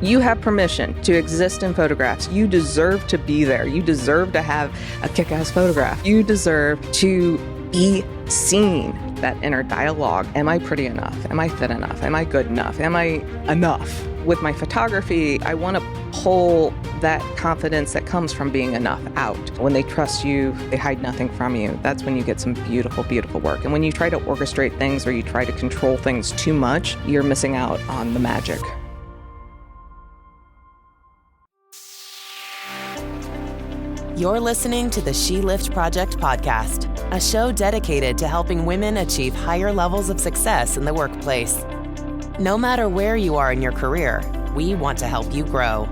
You have permission to exist in photographs. You deserve to be there. You deserve to have a kick-ass photograph. You deserve to be seen. That inner dialogue. Am I pretty enough? Am I fit enough? Am I good enough? Am I enough? With my photography, I want to pull that confidence that comes from being enough out. When they trust you, they hide nothing from you. That's when you get some beautiful, beautiful work. And when you try to orchestrate things or you try to control things too much, you're missing out on the magic. You're listening to the She Lift Project podcast, a show dedicated to helping women achieve higher levels of success in the workplace. No matter where you are in your career, we want to help you grow.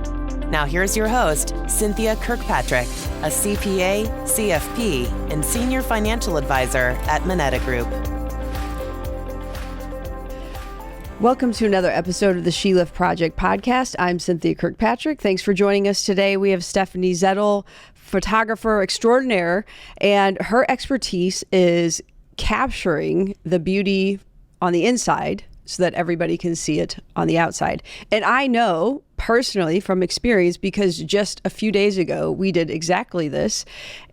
Now here's your host, Cynthia Kirkpatrick, a CPA, CFP, and Senior Financial Advisor at Moneta Group. Welcome to another episode of the She Lift Project podcast. I'm Cynthia Kirkpatrick. Thanks for joining us today. We have Stephanie Zettl, photographer extraordinaire, and her expertise is capturing the beauty on the inside so that everybody can see it on the outside. And I know personally from experience, because just a few days ago, we did exactly this.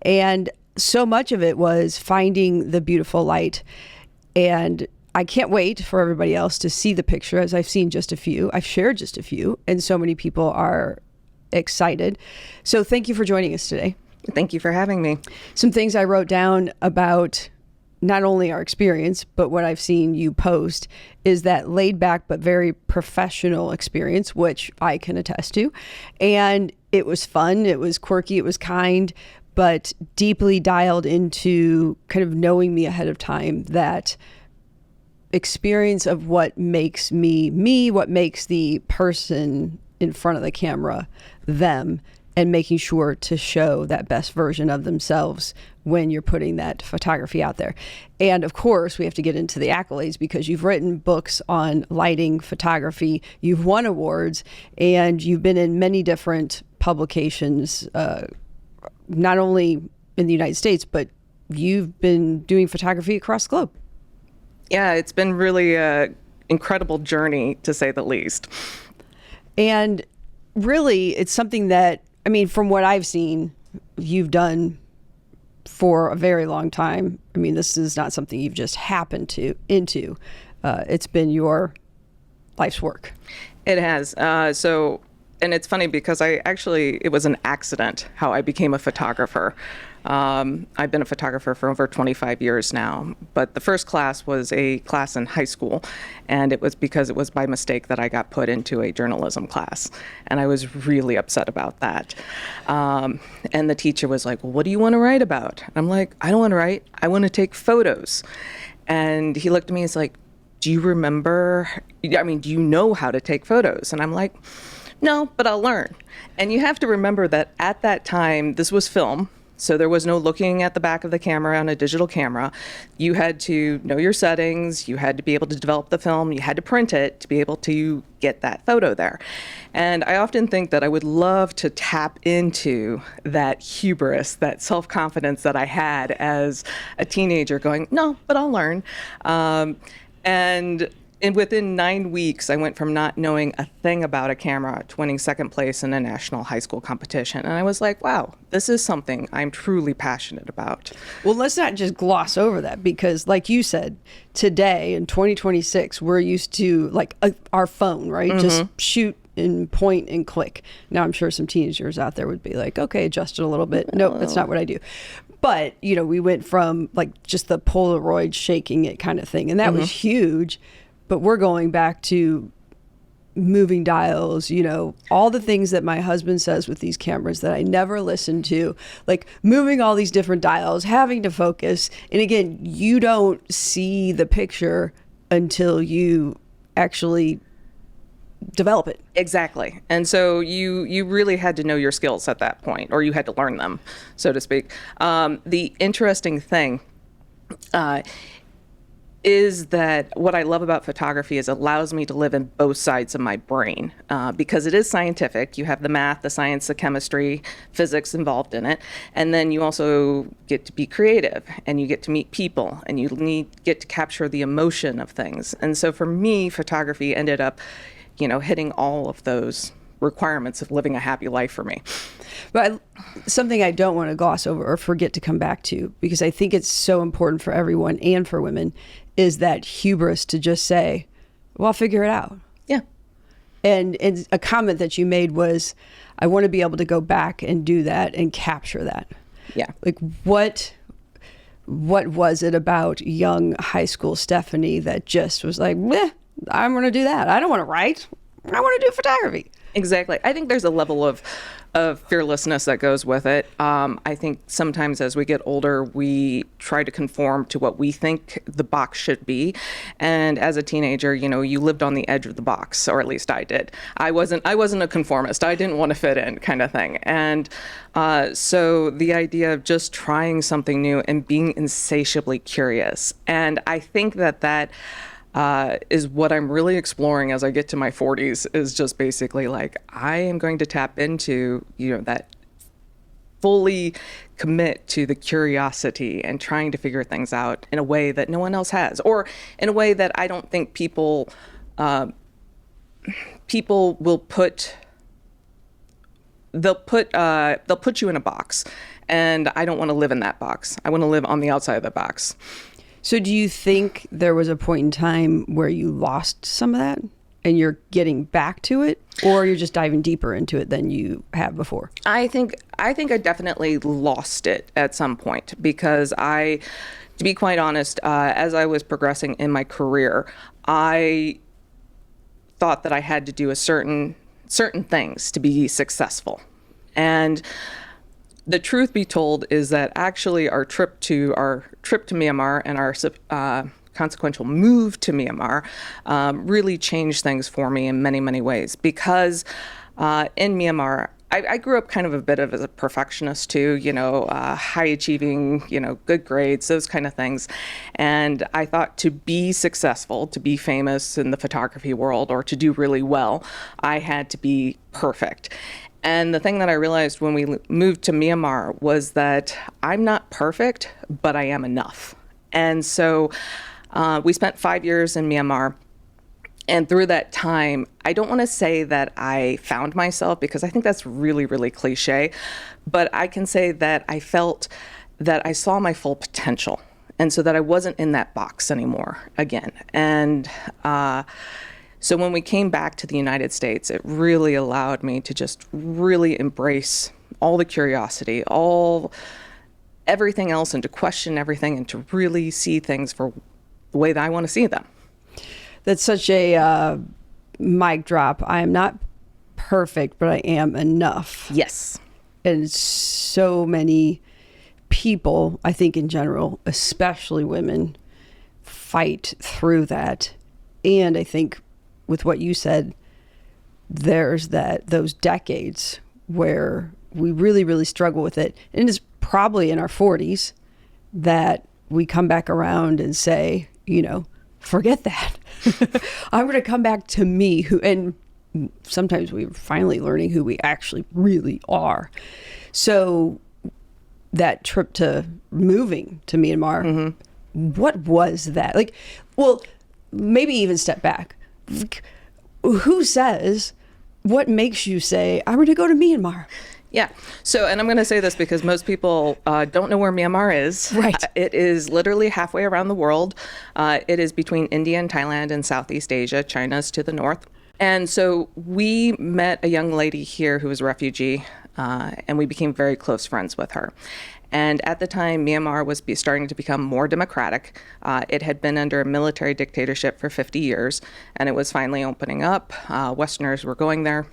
And so much of it was finding the beautiful light. And I can't wait for everybody else to see the picture, as I've seen just a few. I've shared just a few, and so many people are excited. So thank you for joining us today. Thank you for having me. Some things I wrote down about not only our experience, but what I've seen you post is that laid back but very professional experience, which I can attest to. And it was fun, it was quirky, it was kind, but deeply dialed into kind of knowing me ahead of time, that experience of what makes me, what makes the person in front of the camera them, and making sure to show that best version of themselves when you're putting that photography out there. And of course, we have to get into the accolades, because you've written books on lighting, photography, you've won awards, and you've been in many different publications, not only in the United States, but you've been doing photography across the globe. Yeah, it's been really an incredible journey, to say the least. And really, it's something that, I mean, from what I've seen, you've done for a very long time. I mean, this is not something you've just happened into. It's been your life's work. It has. And it's funny because it was an accident how I became a photographer. I've been a photographer for over 25 years now, but the first class was a class in high school, and it was because it was by mistake that I got put into a journalism class, and I was really upset about that. And the teacher was like, well, what do you want to write about? I'm like, I don't want to write, I want to take photos. And he looked at me and he's like, do you know how to take photos? And I'm like, no, but I'll learn. And you have to remember that at that time, this was film. So there was no looking at the back of the camera on a digital camera. You had to know your settings. You had to be able to develop the film. You had to print it to be able to get that photo there. And I often think that I would love to tap into that hubris, that self-confidence that I had as a teenager going, no, but I'll learn. And within 9 weeks, I went from not knowing a thing about a camera to winning second place in a national high school competition. And I was like, wow, this is something I'm truly passionate about. Well, let's not just gloss over that, because like you said, today in 2026, we're used to like our phone, right? Mm-hmm. Just shoot and point and click. Now, I'm sure some teenagers out there would be like, okay, adjust it a little bit. No, that's not what I do. But, we went from like just the Polaroid shaking it kind of thing. And that was huge. But we're going back to moving dials, all the things that my husband says with these cameras that I never listened to, like moving all these different dials, having to focus. And again, you don't see the picture until you actually develop it. Exactly. And so you really had to know your skills at that point, or you had to learn them, so to speak. The interesting thing is that what I love about photography is it allows me to live in both sides of my brain, because it is scientific. You have the math, the science, the chemistry, physics involved in it. And then you also get to be creative, and you get to meet people, and you get to capture the emotion of things. And so for me, photography ended up, hitting all of those requirements of living a happy life for me. But something I don't want to gloss over or forget to come back to, because I think it's so important for everyone and for women, is that hubris to just say, well, I'll figure it out. Yeah. And a comment that you made was, I want to be able to go back and do that and capture that. Yeah. Like what was it about young high school Stephanie that just was like, meh, I'm going to do that. I don't want to write. I want to do photography. Exactly. I think there's a level of fearlessness that goes with it. I think sometimes as we get older, we try to conform to what we think the box should be. And as a teenager, you lived on the edge of the box, or at least I did. I wasn't a conformist. I didn't want to fit in, kind of thing. And so the idea of just trying something new and being insatiably curious. And I think that is what I'm really exploring as I get to my 40s, is just basically like, I am going to tap into, that fully commit to the curiosity and trying to figure things out in a way that no one else has, or in a way that I don't think people will put you in a box. And I don't want to live in that box. I want to live on the outside of the box. So do you think there was a point in time where you lost some of that and you're getting back to it, or you're just diving deeper into it than you have before? I think I definitely lost it at some point, because to be quite honest, as I was progressing in my career, I thought that I had to do certain things to be successful. And the truth be told is that actually our trip to Myanmar and our consequential move to Myanmar really changed things for me in many, many ways. Because in Myanmar, I grew up kind of a bit of as a perfectionist too, high achieving, good grades, those kind of things. And I thought to be successful, to be famous in the photography world, or to do really well, I had to be perfect. And the thing that I realized when we moved to Myanmar was that I'm not perfect, but I am enough. And so we spent 5 years in Myanmar. And through that time, I don't want to say that I found myself, because I think that's really, really cliche. But I can say that I felt that I saw my full potential. And so that I wasn't in that box anymore again. And so when we came back to the United States, it really allowed me to just really embrace all the curiosity, everything else, and to question everything, and to really see things for the way that I want to see them. That's such a mic drop. I am not perfect, but I am enough. Yes. And so many people, I think in general, especially women, fight through that. And I think with what you said, there's those decades where we really, really struggle with it. And it's probably in our 40s that we come back around and say, forget that. I'm going to come back to me, and sometimes we're finally learning who we actually really are. So that trip to moving to Myanmar, mm-hmm. What was that? Maybe even step back. Who says, what makes you say, I'm going to go to Myanmar? Yeah. So, and I'm going to say this because most people don't know where Myanmar is. Right. It is literally halfway around the world. It is between India and Thailand and Southeast Asia. China's to the north. And so we met a young lady here who was a refugee, and we became very close friends with her. And at the time, Myanmar was starting to become more democratic. It had been under a military dictatorship for 50 years, and it was finally opening up. Westerners were going there.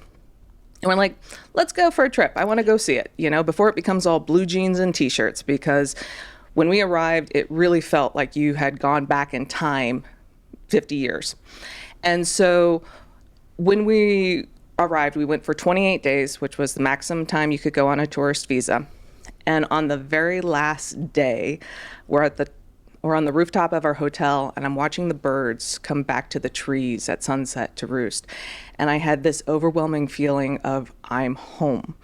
And we're like, let's go for a trip. I want to go see it, before it becomes all blue jeans and T-shirts. Because when we arrived, it really felt like you had gone back in time 50 years. And so when we arrived, we went for 28 days, which was the maximum time you could go on a tourist visa. And on the very last day, we're on the rooftop of our hotel, and I'm watching the birds come back to the trees at sunset to roost. And I had this overwhelming feeling of I'm home.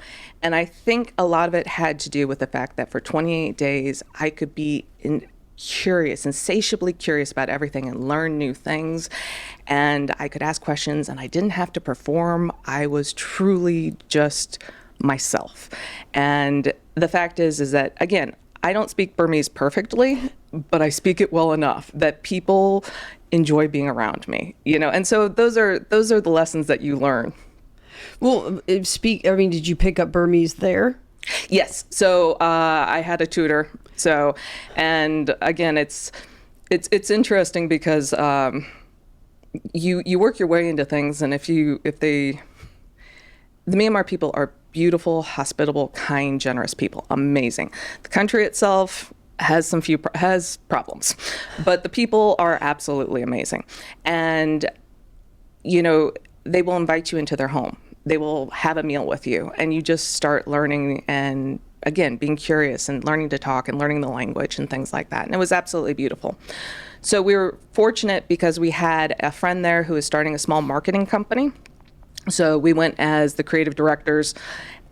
And I think a lot of it had to do with the fact that for 28 days, I could be curious, insatiably curious about everything and learn new things. And I could ask questions and I didn't have to perform. I was truly just myself. And the fact is that, again, I don't speak Burmese perfectly, but I speak it well enough that people enjoy being around me, and so those are the lessons that you learn. Well, did you pick up Burmese there? Yes. So I had a tutor. So, and again, it's interesting because you work your way into things, and the Myanmar people are beautiful, hospitable, kind, generous people. Amazing. The country itself has problems, but the people are absolutely amazing. And they will invite you into their home. They will have a meal with you, and you just start learning and, again, being curious and learning to talk and learning the language and things like that. And it was absolutely beautiful. So we were fortunate because we had a friend there who was starting a small marketing company. So we went as the creative directors,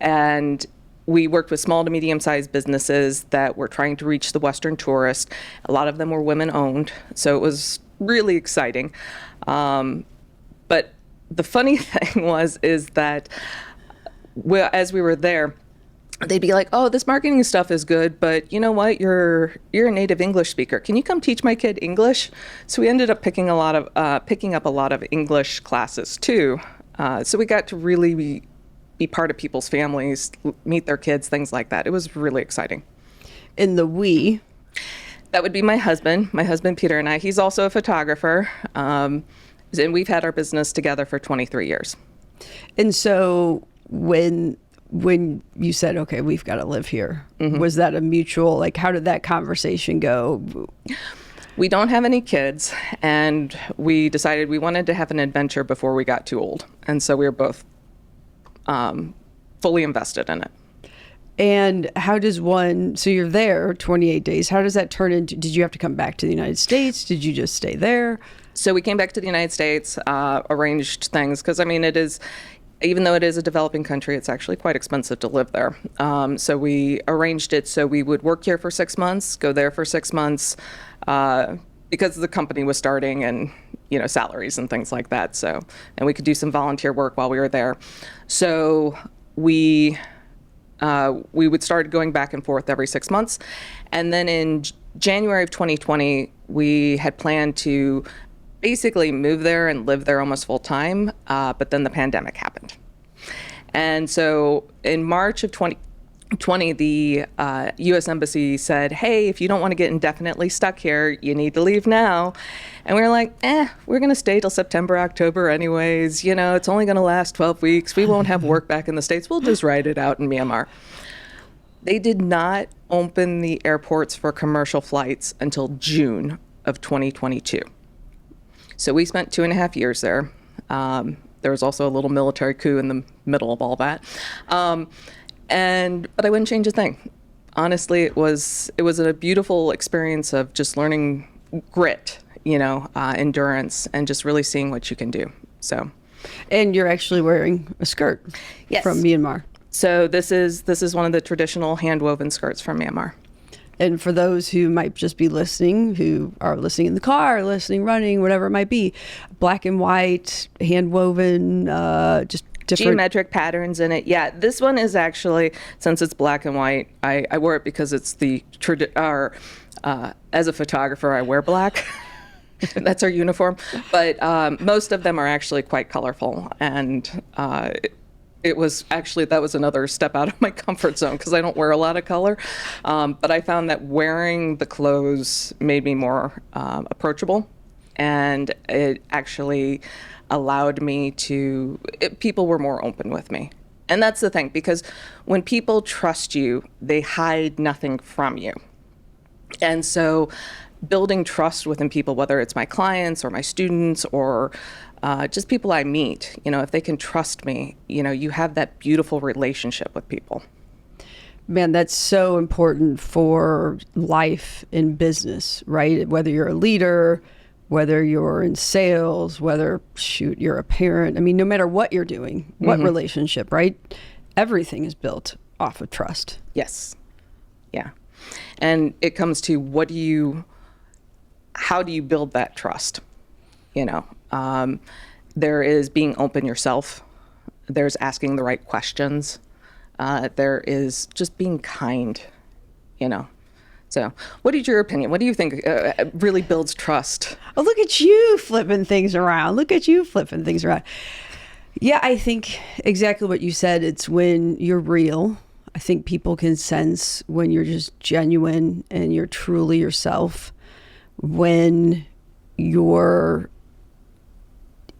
and we worked with small to medium-sized businesses that were trying to reach the Western tourist. A lot of them were women-owned, so it was really exciting. But the funny thing is that as we were there, they'd be like, "Oh, this marketing stuff is good, but you know what? You're a native English speaker. Can you come teach my kid English?" So we ended up picking up a lot of English classes too. So we got to really be part of people's families, meet their kids, things like that. It was really exciting. In the we, that would be my husband Peter, and I. He's also a photographer. And we've had our business together for 23 years. And so when you said, okay, we've got to live here, was that a mutual, how did that conversation go? We don't have any kids, and we decided we wanted to have an adventure before we got too old. And so we were both fully invested in it. And how does so you're there 28 days, how does that turn into, did you have to come back to the United States? Did you just stay there? So we came back to the United States, arranged things, because even though it is a developing country, it's actually quite expensive to live there. So we arranged it so we would work here for 6 months, go there for 6 months, because the company was starting and, salaries and things like that. So, and we could do some volunteer work while we were there. So we would start going back and forth every 6 months. And then in January of 2020, we had planned to basically move there and live there almost full time, but then the pandemic happened. And so in March of 2020, the U.S. Embassy said, "Hey, if you don't want to get indefinitely stuck here, you need to leave now." And we were like, we're going to stay till September, October anyways. It's only going to last 12 weeks. We won't have work back in the States. We'll just ride it out in Myanmar. They did not open the airports for commercial flights until June of 2022. So we spent 2.5 years there. There was also a little military coup in the middle of all that. But I wouldn't change a thing. Honestly, it was a beautiful experience of just learning grit, endurance, and just really seeing what you can do. So. And you're actually wearing a skirt. Yes. From Myanmar. So this is one of the traditional hand-woven skirts from Myanmar. And for those who might just be listening, who are listening in the car, listening, running, whatever it might be, black and white, hand-woven, just different geometric patterns in it. Yeah, this one is actually, since it's black and white, I wore it because it's as a photographer, I wear black. That's our uniform. But most of them are actually quite colorful. And that was another step out of my comfort zone because I don't wear a lot of color. But I found that wearing the clothes made me more approachable. And it actually allowed me people were more open with me. And that's the thing, because when people trust you, they hide nothing from you. And so building trust within people, whether it's my clients or my students or just people I meet, if they can trust me, you have that beautiful relationship with people. Man, that's so important for life in business, right? Whether you're a leader, whether you're in sales, whether, you're a parent. I mean, no matter what you're doing, what relationship, right? Everything is built off of trust. Yes. Yeah. And it comes to what do you how do you build that trust? There is being open yourself. There's asking the right questions. There is just being kind, So what is your opinion? What do you think really builds trust? Oh, look at you flipping things around. Yeah, I think exactly what you said. It's when you're real. I think people can sense when you're just genuine and you're truly yourself. When you're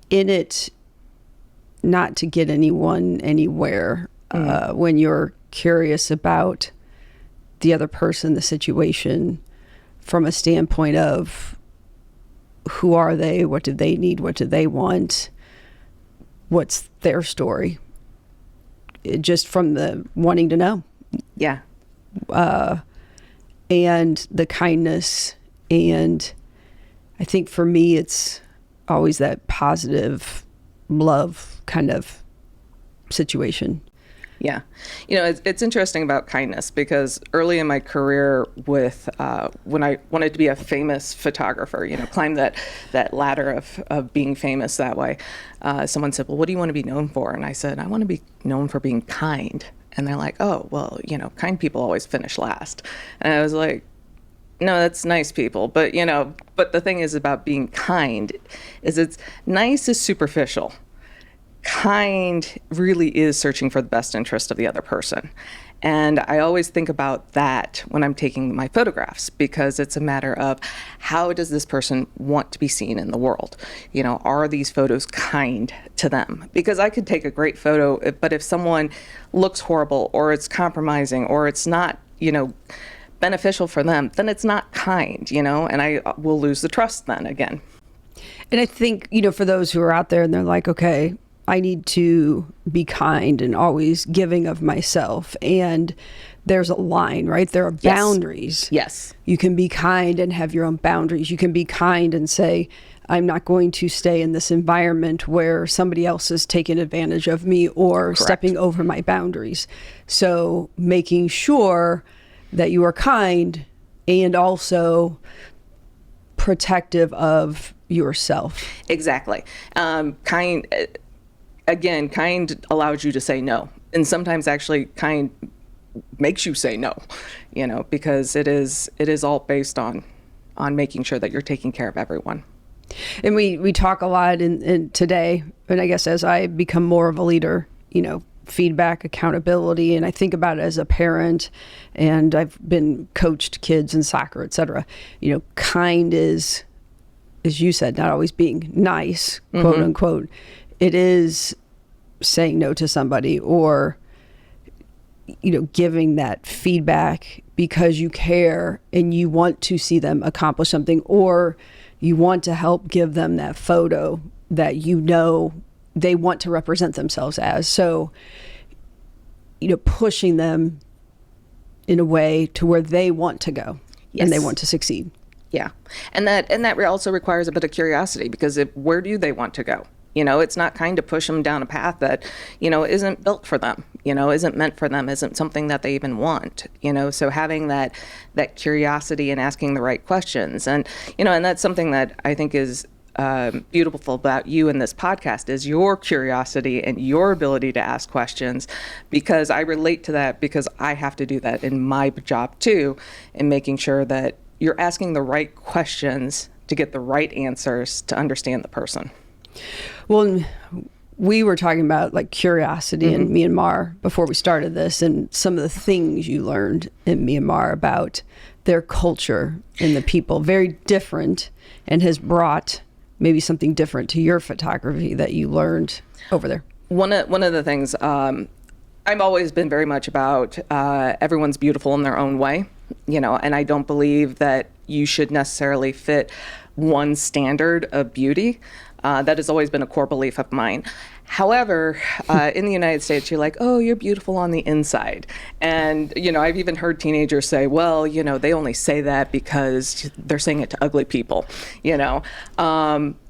in it not to get anyone anywhere, when you're curious about the other person, the situation, from a standpoint of who are they, what do they need, what do they want, what's their story, just from the wanting to know. Yeah. And the kindness. And I think for me, it's always that positive love kind of situation. Yeah. It's interesting about kindness because early in my career with, when I wanted to be a famous photographer, climb that ladder of being famous that way, someone said, well, what do you want to be known for? And I said, I want to be known for being kind. And they're like, oh, well, kind people always finish last. And I was like, no, that's nice people. But the thing is about being kind is it's nice is superficial. Kind really is searching for the best interest of the other person. And I always think about that when I'm taking my photographs, because it's a matter of how does this person want to be seen in the world? Are these photos kind to them? Because I could take a great photo, but if someone looks horrible or it's compromising or it's not, beneficial for them, then it's not kind, and I will lose the trust then again. And I think, for those who are out there and they're like, okay, I need to be kind and always giving of myself. And there's a line, right? There are boundaries. Yes. You can be kind and have your own boundaries. You can be kind and say, I'm not going to stay in this environment where somebody else is taking advantage of me or Correct. Stepping over my boundaries. So making sure that you are kind and also protective of yourself. Exactly. Kind allows you to say no. And sometimes actually kind makes you say no, because it is all based on making sure that you're taking care of everyone. And we talk a lot in today, and I guess as I become more of a leader, feedback, accountability, and I think about it as a parent, and I've been coached kids in soccer, etc. Kind is, as you said, not always being nice, quote unquote. It is saying no to somebody or, giving that feedback because you care and you want to see them accomplish something, or you want to help give them that photo that they want to represent themselves as. So, pushing them in a way to where they want to go. Yes. And they want to succeed. Yeah. And that also requires a bit of curiosity, because where do they want to go? It's not kind to push them down a path that, isn't built for them, isn't meant for them, isn't something that they even want, so having that curiosity and asking the right questions. And, and that's something that I think is beautiful about you in this podcast is your curiosity and your ability to ask questions, because I relate to that because I have to do that in my job too, in making sure that you're asking the right questions to get the right answers to understand the person. Well, we were talking about like curiosity in Myanmar before we started this, and some of the things you learned in Myanmar about their culture and the people, very different, and has brought maybe something different to your photography that you learned over there. One of the things I've always been very much about everyone's beautiful in their own way, and I don't believe that you should necessarily fit one standard of beauty. That has always been a core belief of mine. However, in the United States, you're like, oh, you're beautiful on the inside. And, I've even heard teenagers say, well, they only say that because they're saying it to ugly people,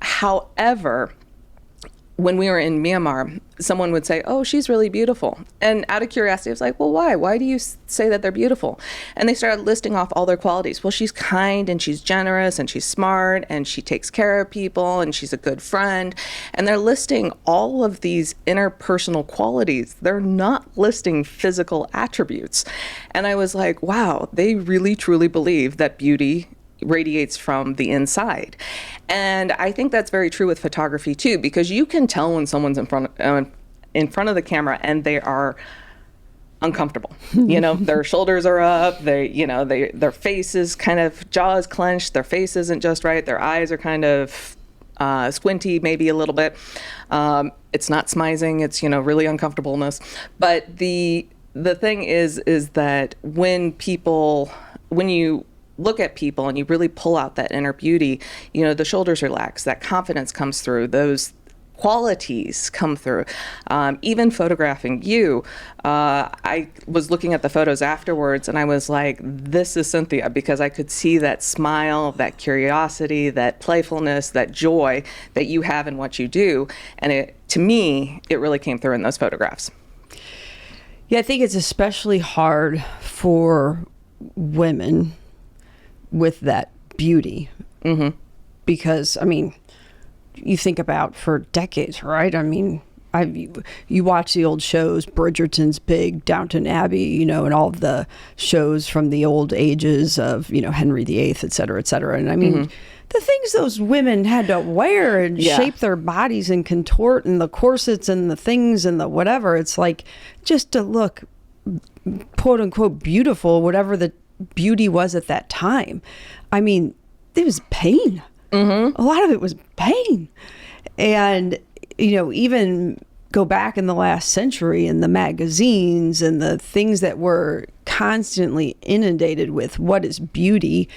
However, when we were in Myanmar, someone would say, oh, she's really beautiful. And out of curiosity, I was like, well, why? Why do you say that they're beautiful? And they started listing off all their qualities. Well, she's kind and she's generous and she's smart and she takes care of people and she's a good friend. And they're listing all of these interpersonal qualities. They're not listing physical attributes. And I was like, wow, they really truly believe that beauty radiates from the inside. And I think that's very true with photography too, because you can tell when someone's in front of the camera and they are uncomfortable. Their shoulders are up, their face is kind of, jaw is clenched, their face isn't just right, their eyes are kind of squinty maybe a little bit. It's not smizing, it's really uncomfortableness. But the thing is that when you look at people and you really pull out that inner beauty, the shoulders relax, that confidence comes through, those qualities come through. Even photographing you, I was looking at the photos afterwards and I was like, this is Cynthia, because I could see that smile, that curiosity, that playfulness, that joy that you have in what you do. And to me, it really came through in those photographs. Yeah, I think it's especially hard for women with that beauty. Mm-hmm. Because, you think about for decades, right? You watch the old shows, Bridgerton's big, Downton Abbey, and all of the shows from the old ages of, Henry VIII, et cetera, et cetera. And the things those women had to wear and shape their bodies and contort, and the corsets and the things and the whatever, it's like just to look quote unquote beautiful, whatever the beauty was at that time. It was pain. Mm-hmm. A lot of it was pain. And, even go back in the last century and the magazines and the things that were constantly inundated with what is beauty,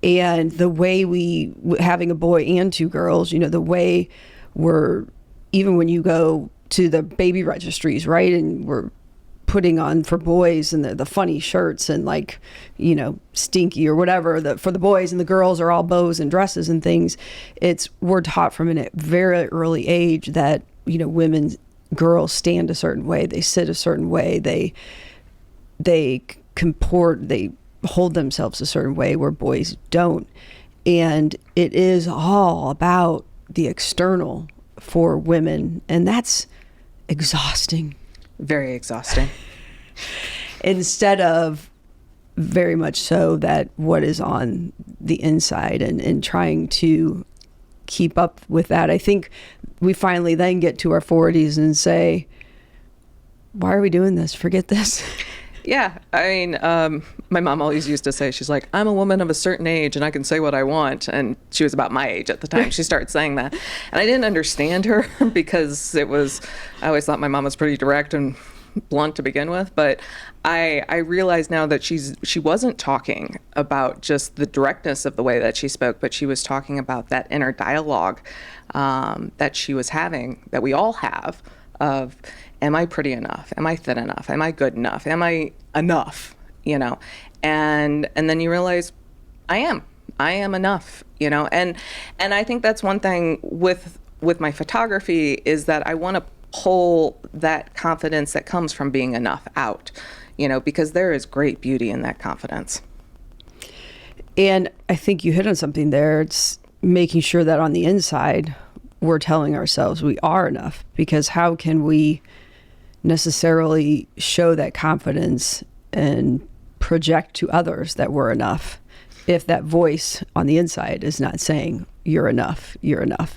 and the way we, having a boy and two girls, the way we're, even when you go to the baby registries, right? And we're putting on for boys and the funny shirts and stinky or whatever for the boys, and the girls are all bows and dresses and things. We're taught from a very early age that girls stand a certain way, they sit a certain way, they comport, they hold themselves a certain way, where boys don't. And it is all about the external for women, and that's exhausting. Very exhausting. Instead of very much so that what is on the inside, and trying to keep up with that. I think we finally then get to our 40s and say, why are we doing this? Forget this. Yeah. My mom always used to say, she's like, I'm a woman of a certain age and I can say what I want. And she was about my age at the time. She started saying that. And I didn't understand her because I always thought my mom was pretty direct and blunt to begin with. But I realize now that she wasn't talking about just the directness of the way that she spoke, but she was talking about that inner dialogue that she was having, that we all have, of, am I pretty enough? Am I thin enough? Am I good enough? Am I enough? And then you realize I am enough, and I think that's one thing with my photography, is that I want to pull that confidence that comes from being enough out, because there is great beauty in that confidence. And I think you hit on something there. It's making sure that on the inside, we're telling ourselves we are enough, because how can we necessarily show that confidence and project to others that we're enough if that voice on the inside is not saying you're enough,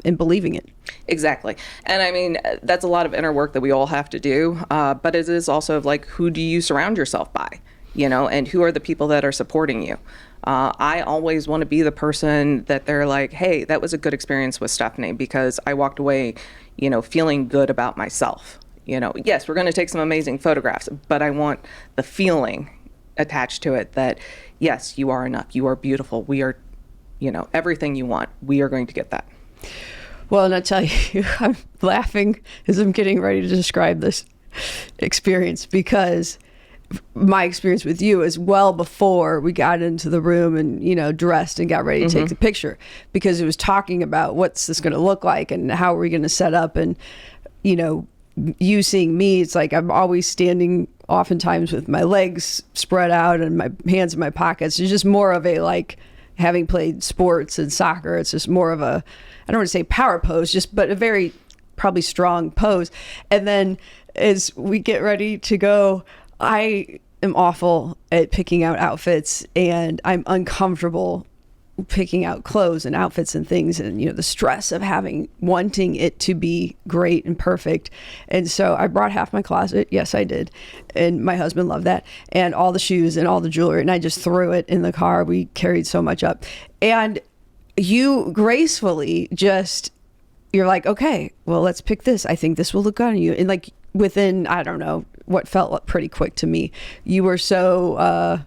and believing it? Exactly. And that's a lot of inner work that we all have to do, but it is also like, who do you surround yourself by, and who are the people that are supporting you? I always want to be the person that they're like, hey, that was a good experience with Stephanie, because I walked away, feeling good about myself. Yes, we're going to take some amazing photographs, but I want the feeling attached to it that, yes, you are enough, you are beautiful, we are, everything you want, we are going to get that. Well, and I tell you, I'm laughing as I'm getting ready to describe this experience, because my experience with you is well before we got into the room and, you know, dressed and got ready to take the picture, because it was talking about what's this going to look like and how are we going to set up. And, you know, you seeing me, it's like I'm always standing oftentimes with my legs spread out and my hands in my pockets. It's just more of a, like, having played sports and soccer, it's just more of a, I don't want to say power pose, but a very probably strong pose. And then as we get ready to go, I am awful at picking out outfits, and I'm uncomfortable picking out clothes and outfits and things, and, you know, the stress of wanting it to be great and perfect. And so I brought half my closet. Yes, I did. And my husband loved that. And all the shoes and all the jewelry. And I just threw it in the car. We carried so much up. And you gracefully you're like, okay, well, let's pick this. I think this will look good on you. And like within, I don't know, what felt pretty quick to me, you were so,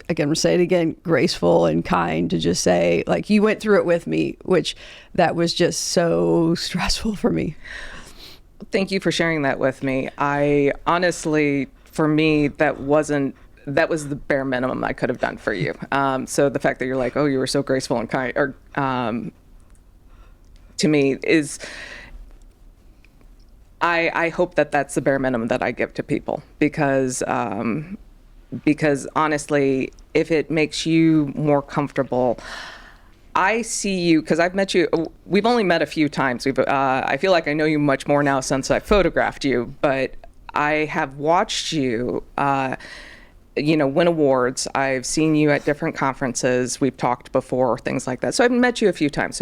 again, we'll say it again, graceful and kind to just say, like, you went through it with me, which that was just so stressful for me. Thank you for sharing that with me. I honestly, for me, that was the bare minimum I could have done for you. So the fact that you're like, oh, you were so graceful and kind, or to me is, I hope that that's the bare minimum that I give to people, because honestly, if it makes you more comfortable, I see you, because I've met you, we've only met a few times. I feel like I know you much more now since I photographed you, but I have watched you, win awards. I've seen you at different conferences. We've talked before, things like that. So I've met you a few times.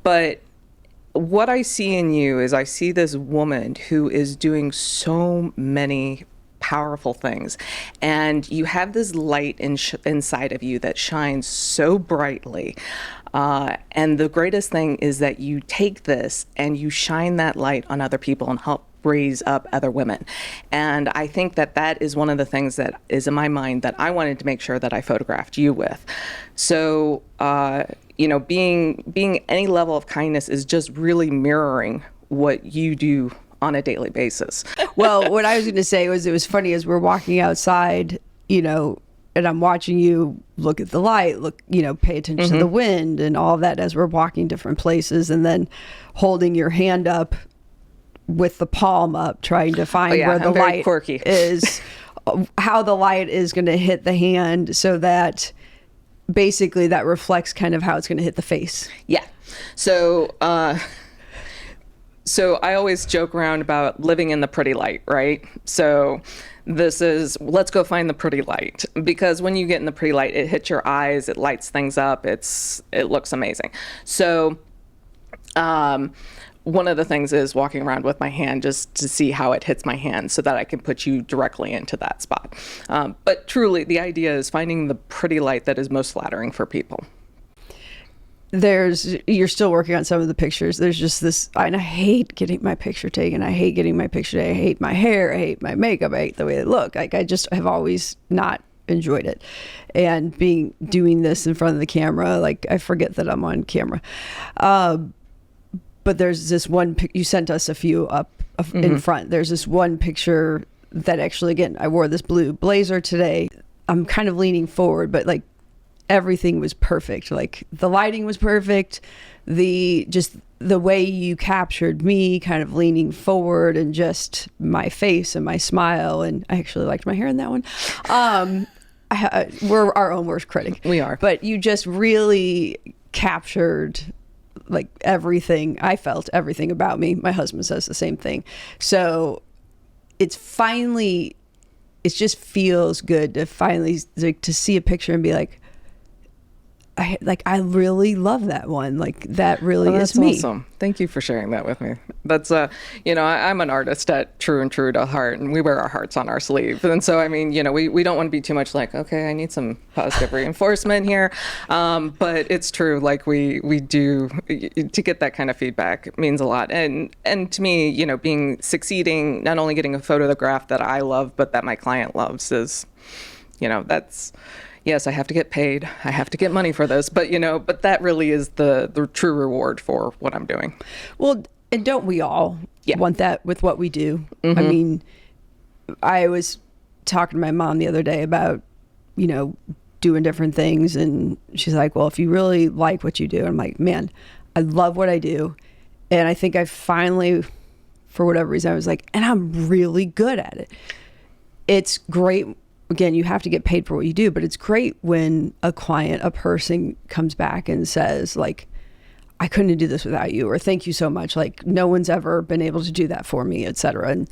But what I see in you is I see this woman who is doing so many powerful things, and you have this light inside of you that shines so brightly, and the greatest thing is that you take this and you shine that light on other people and help raise up other women. And I think that that is one of the things that is in my mind that I wanted to make sure that I photographed you with. So being any level of kindness is just really mirroring what you do on a daily basis. Well, what I was going to say was, it was funny as we're walking outside, and I'm watching you look at the light, pay attention to the wind and all of that as we're walking different places, and then holding your hand up with the palm up, trying to find where the light is, how the light is going to hit the hand, so that basically that reflects kind of how it's going to hit the face. Yeah. So I always joke around about living in the pretty light, right? So let's go find the pretty light, because when you get in the pretty light, it hits your eyes, it lights things up, it looks amazing. So one of the things is walking around with my hand just to see how it hits my hand, so that I can put you directly into that spot. But truly, the idea is finding the pretty light that is most flattering for people. You're still working on some of the pictures. There's just this, and I hate getting my picture taken. I hate getting my picture taken. I hate my hair. I hate my makeup. I hate the way they look. Like, I just have always not enjoyed it. And doing this in front of the camera, like, I forget that I'm on camera. But there's this one, you sent us a few up in front. There's this one picture that actually, again, I wore this blue blazer today. I'm kind of leaning forward, but like, everything was perfect. Like, the lighting was perfect. The way you captured me kind of leaning forward, and just my face and my smile. And I actually liked my hair in that one. We're our own worst critic. We are. But you just really captured like everything. I felt everything about me. My husband says the same thing. So it just feels good to finally, like, to see a picture and be like, I really love that one. Like, that really is me. That's awesome. Thank you for sharing that with me. That's, I'm an artist at true and true to heart, and we wear our hearts on our sleeve. And so, I mean, we don't want to be too much like, okay, I need some positive reinforcement here. But it's true. Like, we do, to get that kind of feedback means a lot. And to me, succeeding, not only getting a photograph that I love, but that my client loves is, that's, yes, I have to get paid. I have to get money for this, but that really is the true reward for what I'm doing. Well, and don't we all want that with what we do? I mean, I was talking to my mom the other day about, doing different things. And she's like, well, if you really like what you do, I'm like, man, I love what I do. And I think I finally, for whatever reason, I was like, and I'm really good at it. It's great. Again, you have to get paid for what you do, but it's great when a person comes back and says, like, I couldn't do this without you, or thank you so much. Like, no one's ever been able to do that for me, et cetera. And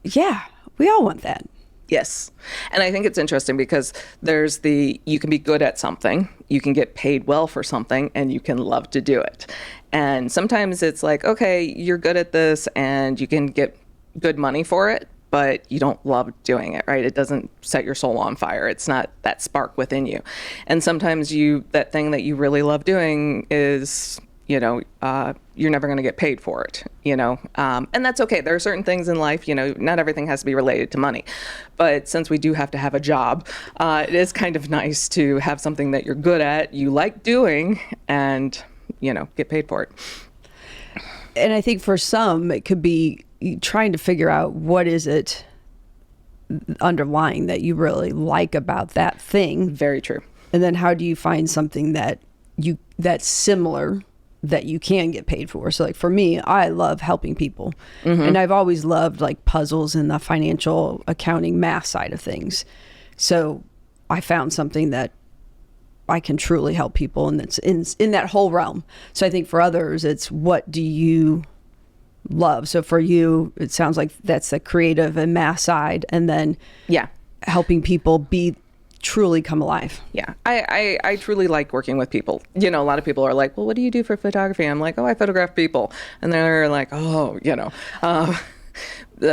yeah, we all want that. Yes. And I think it's interesting because you can be good at something, you can get paid well for something, and you can love to do it. And sometimes it's like, okay, you're good at this and you can get good money for it, but you don't love doing it, right? It doesn't set your soul on fire. It's not that spark within you. And sometimes that thing that you really love doing is, you're never going to get paid for it, and that's okay. There are certain things in life, not everything has to be related to money. But since we do have to have a job, it is kind of nice to have something that you're good at, you like doing, and, get paid for it. And I think for some, it could be trying to figure out what is it underlying that you really like about that thing. Very true. And then how do you find something that's similar that you can get paid for? So like for me, I love helping people. Mm-hmm. And I've always loved like puzzles and the financial accounting math side of things. So I found something that I can truly help people, and it's in that whole realm. So I think for others, it's what do you love? So for you, it sounds like that's the creative and math side, and then helping people truly come alive. Yeah, I truly like working with people. A lot of people are like, well, what do you do for photography? I'm like, oh, I photograph people. And they're like, oh,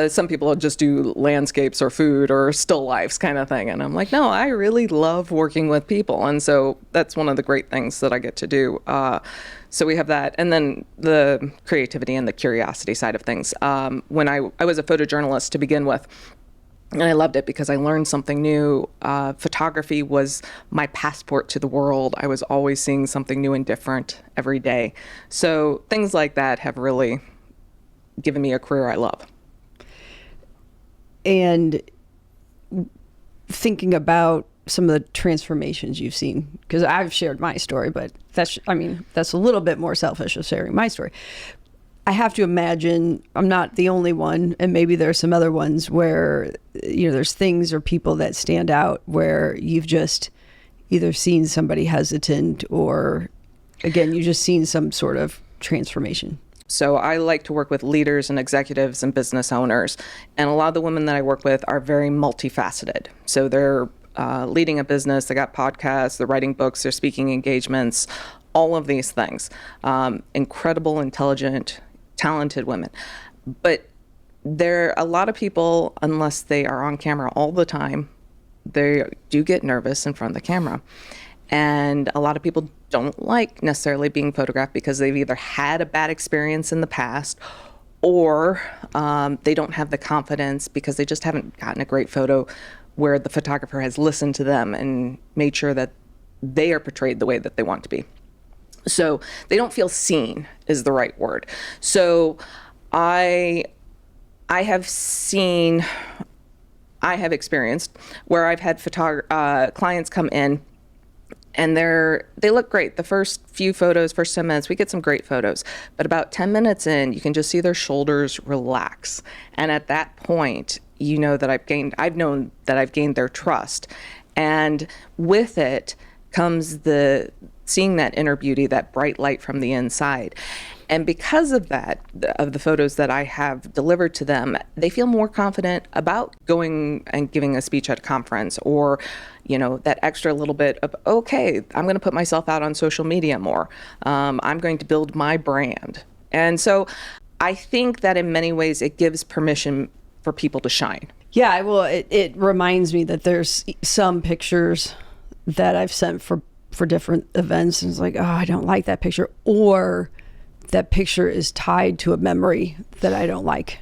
some people just do landscapes or food or still lifes kind of thing. And I'm like, no, I really love working with people. And so that's one of the great things that I get to do. So we have that. And then the creativity and the curiosity side of things. When I was a photojournalist to begin with, and I loved it because I learned something new. Photography was my passport to the world. I was always seeing something new and different every day. So things like that have really given me a career I love. And thinking about some of the transformations you've seen, because I've shared my story, but that's a little bit more selfish of sharing my story. I have to imagine I'm not the only one, and maybe there's some other ones where, there's things or people that stand out where you've just either seen somebody hesitant or, again, you've just seen some sort of transformation. So I like to work with leaders and executives and business owners. And a lot of the women that I work with are very multifaceted. So they're leading a business, they got podcasts, they're writing books, they're speaking engagements, all of these things. Incredible, intelligent, talented women. But there are a lot of people, unless they are on camera all the time, they do get nervous in front of the camera. And a lot of people don't like necessarily being photographed because they've either had a bad experience in the past, or they don't have the confidence because they just haven't gotten a great photo where the photographer has listened to them and made sure that they are portrayed the way that they want to be. So they don't feel seen is the right word. So I have experienced where I've had clients come in and they look great. The first few photos, first 10 minutes, we get some great photos. But about 10 minutes in, you can just see their shoulders relax. And at that point, that I've known that I've gained their trust. And with it comes seeing that inner beauty, that bright light from the inside. And because of that, of the photos that I have delivered to them, they feel more confident about going and giving a speech at a conference, or, that extra little bit of, okay, I'm going to put myself out on social media more. I'm going to build my brand. And so I think that in many ways it gives permission for people to shine. Yeah, well, it reminds me that there's some pictures that I've sent for different events, and it's like, oh, I don't like that picture, or that picture is tied to a memory that I don't like.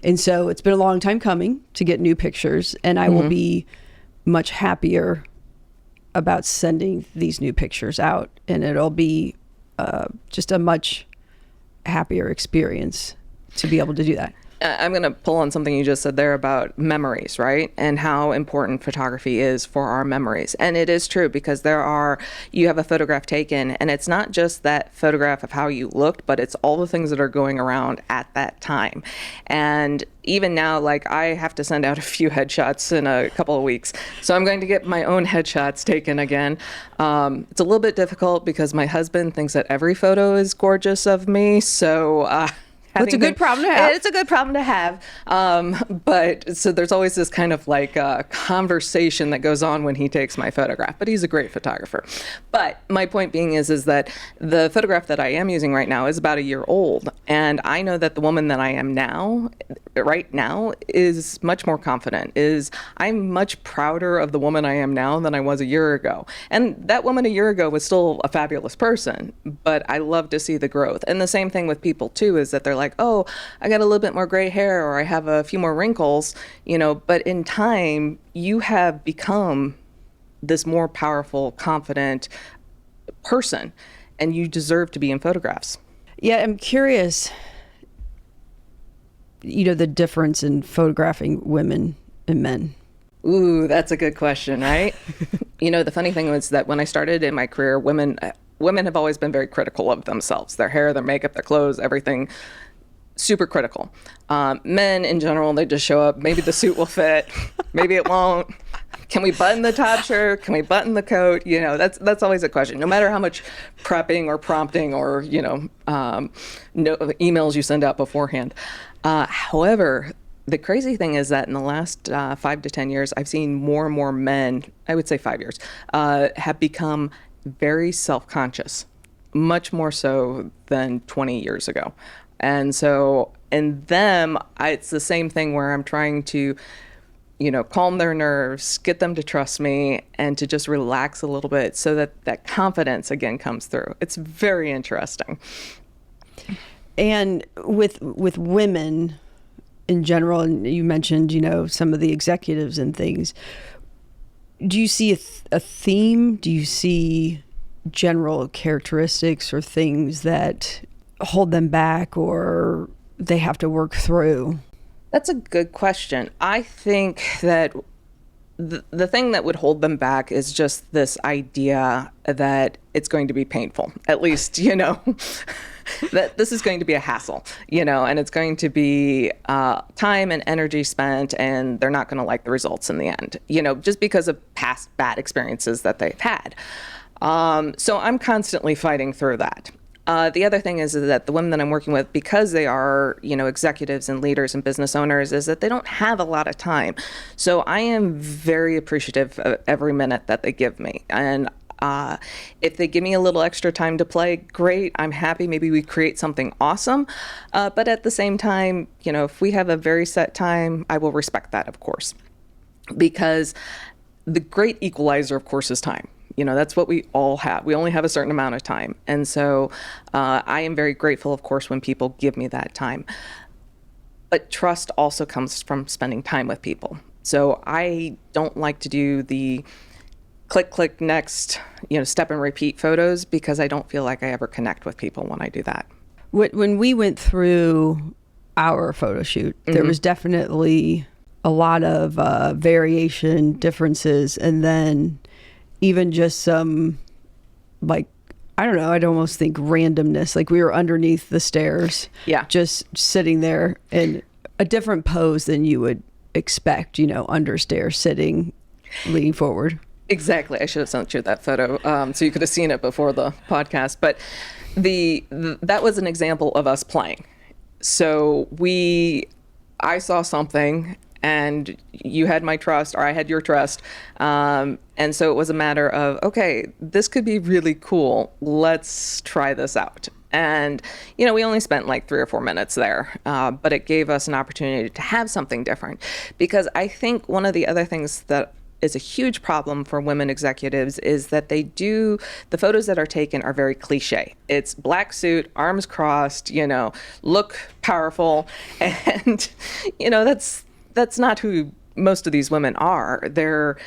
And so it's been a long time coming to get new pictures, and I will be much happier about sending these new pictures out, and it'll be just a much happier experience to be able to do that. I'm going to pull on something you just said there about memories, right? And how important photography is for our memories. And it is true, because you have a photograph taken, and it's not just that photograph of how you looked, but it's all the things that are going around at that time. And even now, like, I have to send out a few headshots in a couple of weeks. So I'm going to get my own headshots taken again. It's a little bit difficult because my husband thinks that every photo is gorgeous of me. So, it's a good problem to have. It's a good problem to have. But so there's always this kind of like conversation that goes on when he takes my photograph. But he's a great photographer. But my point being is that the photograph that I am using right now is about a year old. And I know that the woman that I am now, right now, is much more confident. I'm much prouder of the woman I am now than I was a year ago. And that woman a year ago was still a fabulous person. But I love to see the growth. And the same thing with people too, is that they're like, oh, I got a little bit more gray hair, or I have a few more wrinkles, but in time you have become this more powerful, confident person, and you deserve to be in photographs. Yeah, I'm curious, the difference in photographing women and men. Ooh, that's a good question, right? The funny thing was that when I started in my career, women have always been very critical of themselves, their hair, their makeup, their clothes, everything. Super critical. Men in general, they just show up. Maybe the suit will fit, maybe it won't. Can we button the top shirt? Can we button the coat? That's always a question. No matter how much prepping or prompting or emails you send out beforehand. However, the crazy thing is that in the last 5 to 10 years, I've seen more and more men. I would say 5 years have become very self-conscious, much more so than 20 years ago. And so in them, it's the same thing where I'm trying to, calm their nerves, get them to trust me, and to just relax a little bit so that confidence again comes through. It's very interesting. And with women in general, and you mentioned, some of the executives and things, do you see a theme? Do you see general characteristics or things that hold them back or they have to work through? That's a good question. I think that the thing that would hold them back is just this idea that it's going to be painful, at least, that this is going to be a hassle, and it's going to be time and energy spent, and they're not going to like the results in the end, just because of past bad experiences that they've had. So I'm constantly fighting through that. The other thing is that the women that I'm working with, because they are, executives and leaders and business owners, is that they don't have a lot of time. So I am very appreciative of every minute that they give me. And if they give me a little extra time to play, great. I'm happy. Maybe we create something awesome. But at the same time, if we have a very set time, I will respect that, of course. Because the great equalizer, of course, is time. That's what we all have. We only have a certain amount of time. And so I am very grateful, of course, when people give me that time. But trust also comes from spending time with people. So I don't like to do the click, next, step and repeat photos, because I don't feel like I ever connect with people when I do that. When we went through our photo shoot, there was definitely a lot of variation, differences, and then even just some, like, I don't know, I'd almost think randomness. Like, we were underneath the stairs, just sitting there in a different pose than you would expect, under stairs, sitting, leaning forward. Exactly. I should have sent you that photo so you could have seen it before the podcast. But that was an example of us playing. So I saw something, and you had my trust, or I had your trust. And so it was a matter of, okay, this could be really cool. Let's try this out. And, we only spent like 3 or 4 minutes there, but it gave us an opportunity to have something different. Because I think one of the other things that is a huge problem for women executives is that the photos that are taken are very cliche. It's black suit, arms crossed, look powerful. And, that's not who most of these women are. They're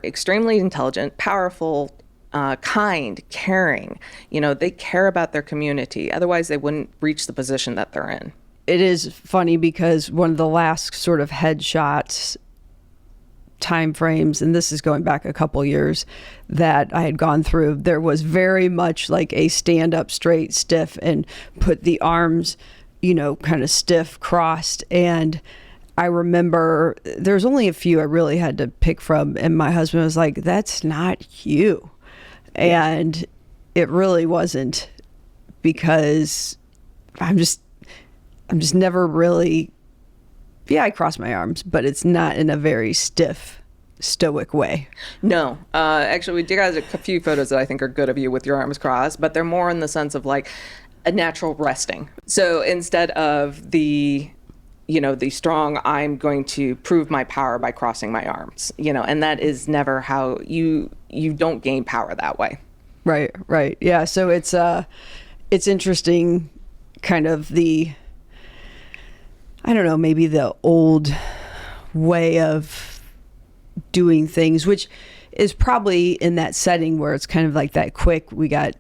extremely intelligent, powerful, kind, caring. They care about their community. Otherwise, they wouldn't reach the position that they're in. it is funny because one of the last sort of headshots time frames, and this is going back a couple years, that I had gone through, there was very much like a stand up straight, stiff, and put the arms, kind of stiff, crossed. And I remember there's only a few I really had to pick from, and my husband was like, that's not you. And it really wasn't, because I'm just never really, I cross my arms, but it's not in a very stiff, stoic way. No. Actually, we do have a few photos that I think are good of you with your arms crossed, but they're more in the sense of like a natural resting. So instead of the strong, I'm going to prove my power by crossing my arms, and that is never how you don't gain power that way. Right. Yeah. So it's interesting, kind of I don't know, maybe the old way of doing things, which is probably in that setting where it's kind of like that quick, we got,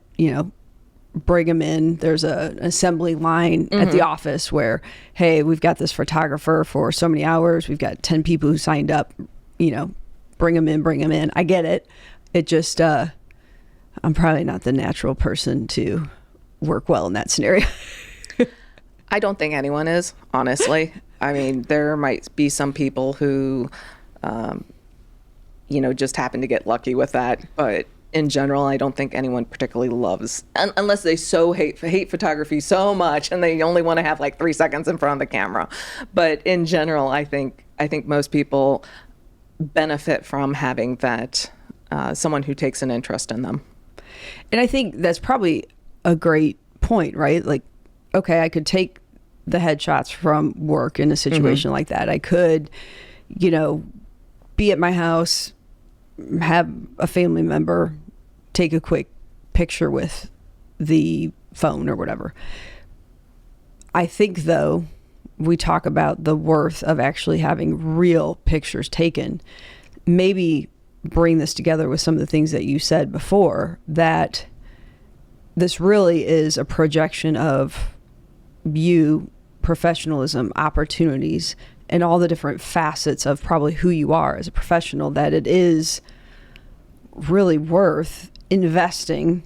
bring them in. There's an assembly line at the office where, hey, we've got this photographer for so many hours. We've got 10 people who signed up, bring them in. I get it. It just, I'm probably not the natural person to work well in that scenario. I don't think anyone is, honestly. I mean, there might be some people who, just happen to get lucky with that. But in general, I don't think anyone particularly loves, unless they so hate photography so much and they only want to have like 3 seconds in front of the camera. But in general, I think most people benefit from having that, someone who takes an interest in them. And I think that's probably a great point, right? Like, okay, I could take the headshots from work in a situation like that. I could, be at my house, have a family member take a quick picture with the phone or whatever. I think, though, we talk about the worth of actually having real pictures taken. Maybe bring this together with some of the things that you said before, that this really is a projection of you, professionalism, opportunities, and all the different facets of probably who you are as a professional, that it is really worth investing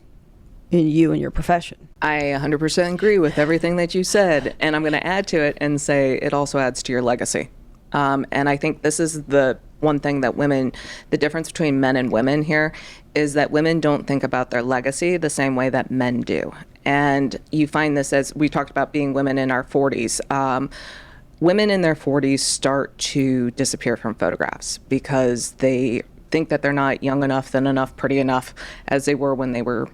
in you and your profession. I 100% agree with everything that you said, and I'm going to add to it and say it also adds to your legacy. And I think this is the one thing that the difference between men and women here is that women don't think about their legacy the same way that men do. And you find this, as we talked about being women in our 40s. Women in their 40s start to disappear from photographs because they think that they're not young enough, thin enough, pretty enough as they were when they were,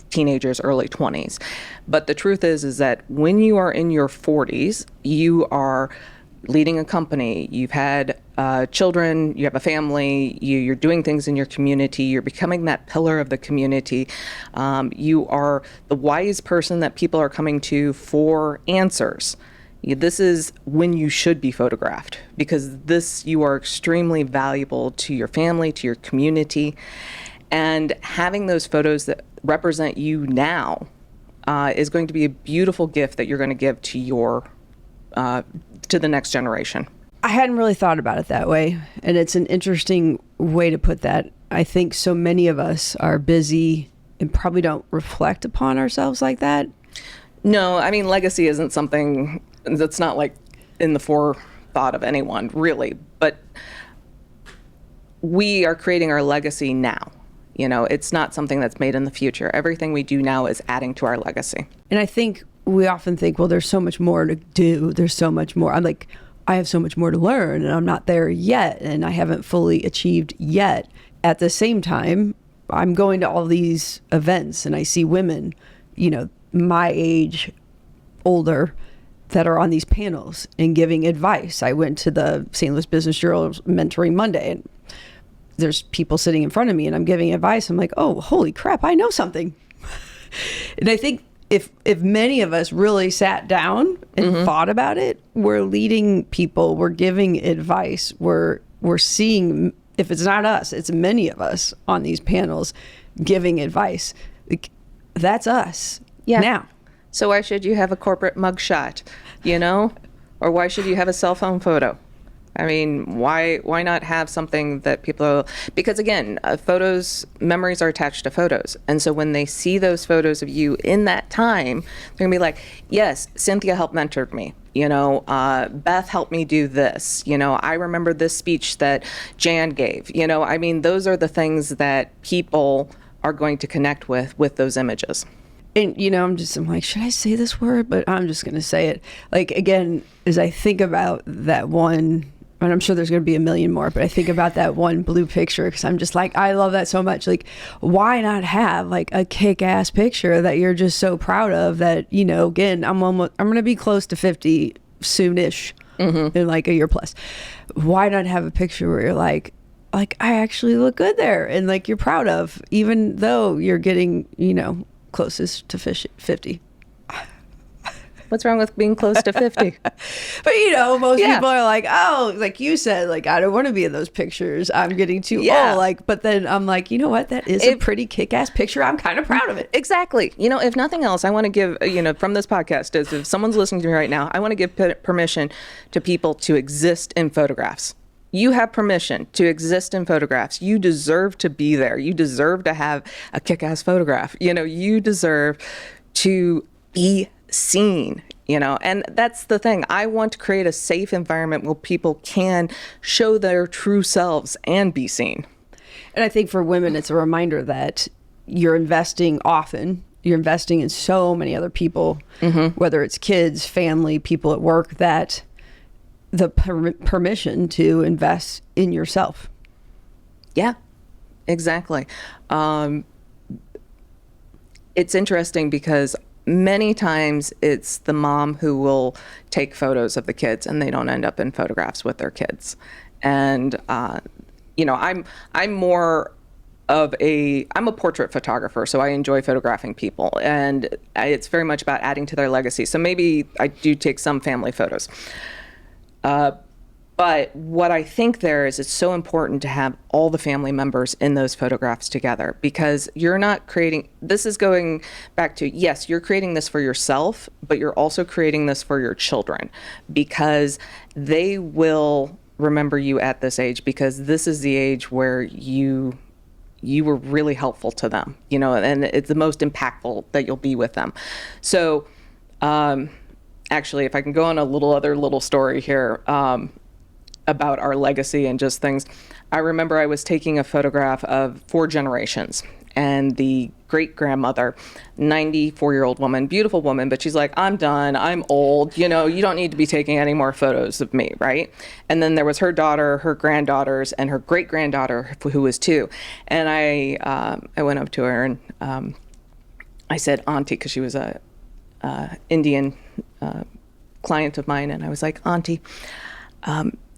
teenagers, early 20s. But the truth is that when you are in your 40s, you are leading a company, you've had children, you have a family, you're doing things in your community, you're becoming that pillar of the community. You are the wise person that people are coming to for answers. This is when you should be photographed, because you are extremely valuable to your family, to your community. And having those photos that represent you now is going to be a beautiful gift that you're going to give to to the next generation. I hadn't really thought about it that way, and it's an interesting way to put that. I think so many of us are busy and probably don't reflect upon ourselves like that. No, I mean, legacy isn't something that's not like in the forethought of anyone, really. But we are creating our legacy now. It's not something that's made in the future. Everything we do now is adding to our legacy. And I think we often think, well, there's so much more to do. There's so much more. I'm like, I have so much more to learn, and I'm not there yet, and I haven't fully achieved yet. At the same time, I'm going to all these events, and I see women, my age, older, that are on these panels and giving advice. I went to the St. Louis Business Journal's Mentoring Monday, and there's people sitting in front of me, and I'm giving advice. I'm like, oh, holy crap, I know something. And I think if many of us really sat down and thought about it, we're leading people, we're giving advice, we're seeing, if it's not us, it's many of us on these panels giving advice. Like, that's us now. So why should you have a corporate mugshot, you know? Or why should you have a cell phone photo? I mean, why not have something that people, because again, photos, memories are attached to photos. And so when they see those photos of you in that time, they're gonna be like, yes, Cynthia helped mentored me. You know, Beth helped me do this. You know, I remember this speech that Jan gave. You know, I mean, those are the things that people are going to connect with those images. And, you know, I'm like, should I say this word? But I'm just going to say it. Like, again, as I think about that one, and I'm sure there's going to be a million more, but I think about that one blue picture because I'm just like, I love that so much. Like, why not have like a kick-ass picture that you're just so proud of that, you know, again, I'm going to be close to 50 soonish in like a year plus. Why not have a picture where you're like, I actually look good there and like you're proud of, even though you're getting, you know, closest to 50. What's wrong with being close to 50? But you know, most people are like, oh, like you said, like, I don't want to be in those pictures. I'm getting too old. Like, but then I'm like, you know what? That is a pretty kick-ass picture. I'm kind of proud of it. Exactly. You know, if nothing else, I want to give, you know, from this podcast, is if someone's listening to me right now, I want to give permission to people to exist in photographs. You have permission to exist in photographs. You deserve to be there. You deserve to have a kick-ass photograph. You know, you deserve to be seen, you know, and that's the thing. I want to create a safe environment where people can show their true selves and be seen. And I think for women, it's a reminder that you're investing often. You're investing in so many other people, whether it's kids, family, people at work, that the permission to invest in yourself. Yeah, exactly. It's interesting because many times it's the mom who will take photos of the kids and they don't end up in photographs with their kids. And, you know, I'm more of I'm a portrait photographer, so I enjoy photographing people. And it's very much about adding to their legacy. So maybe I do take some family photos. But what I think there is, it's so important to have all the family members in those photographs together, because you're not creating, this is going back to, yes, you're creating this for yourself, but you're also creating this for your children, because they will remember you at this age, because this is the age where you were really helpful to them, you know, and it's the most impactful that you'll be with them. So, actually, if I can go on a little story here, about our legacy and just things. I remember I was taking a photograph of 4 generations, and the great-grandmother, 94-year-old woman, beautiful woman, but she's like, I'm done, I'm old, you know, you don't need to be taking any more photos of me, right? And then there was her daughter, her granddaughters, and her great-granddaughter, who was 2. And I went up to her and I said, Auntie, because she was a Indian client of mine, and I was like, Auntie,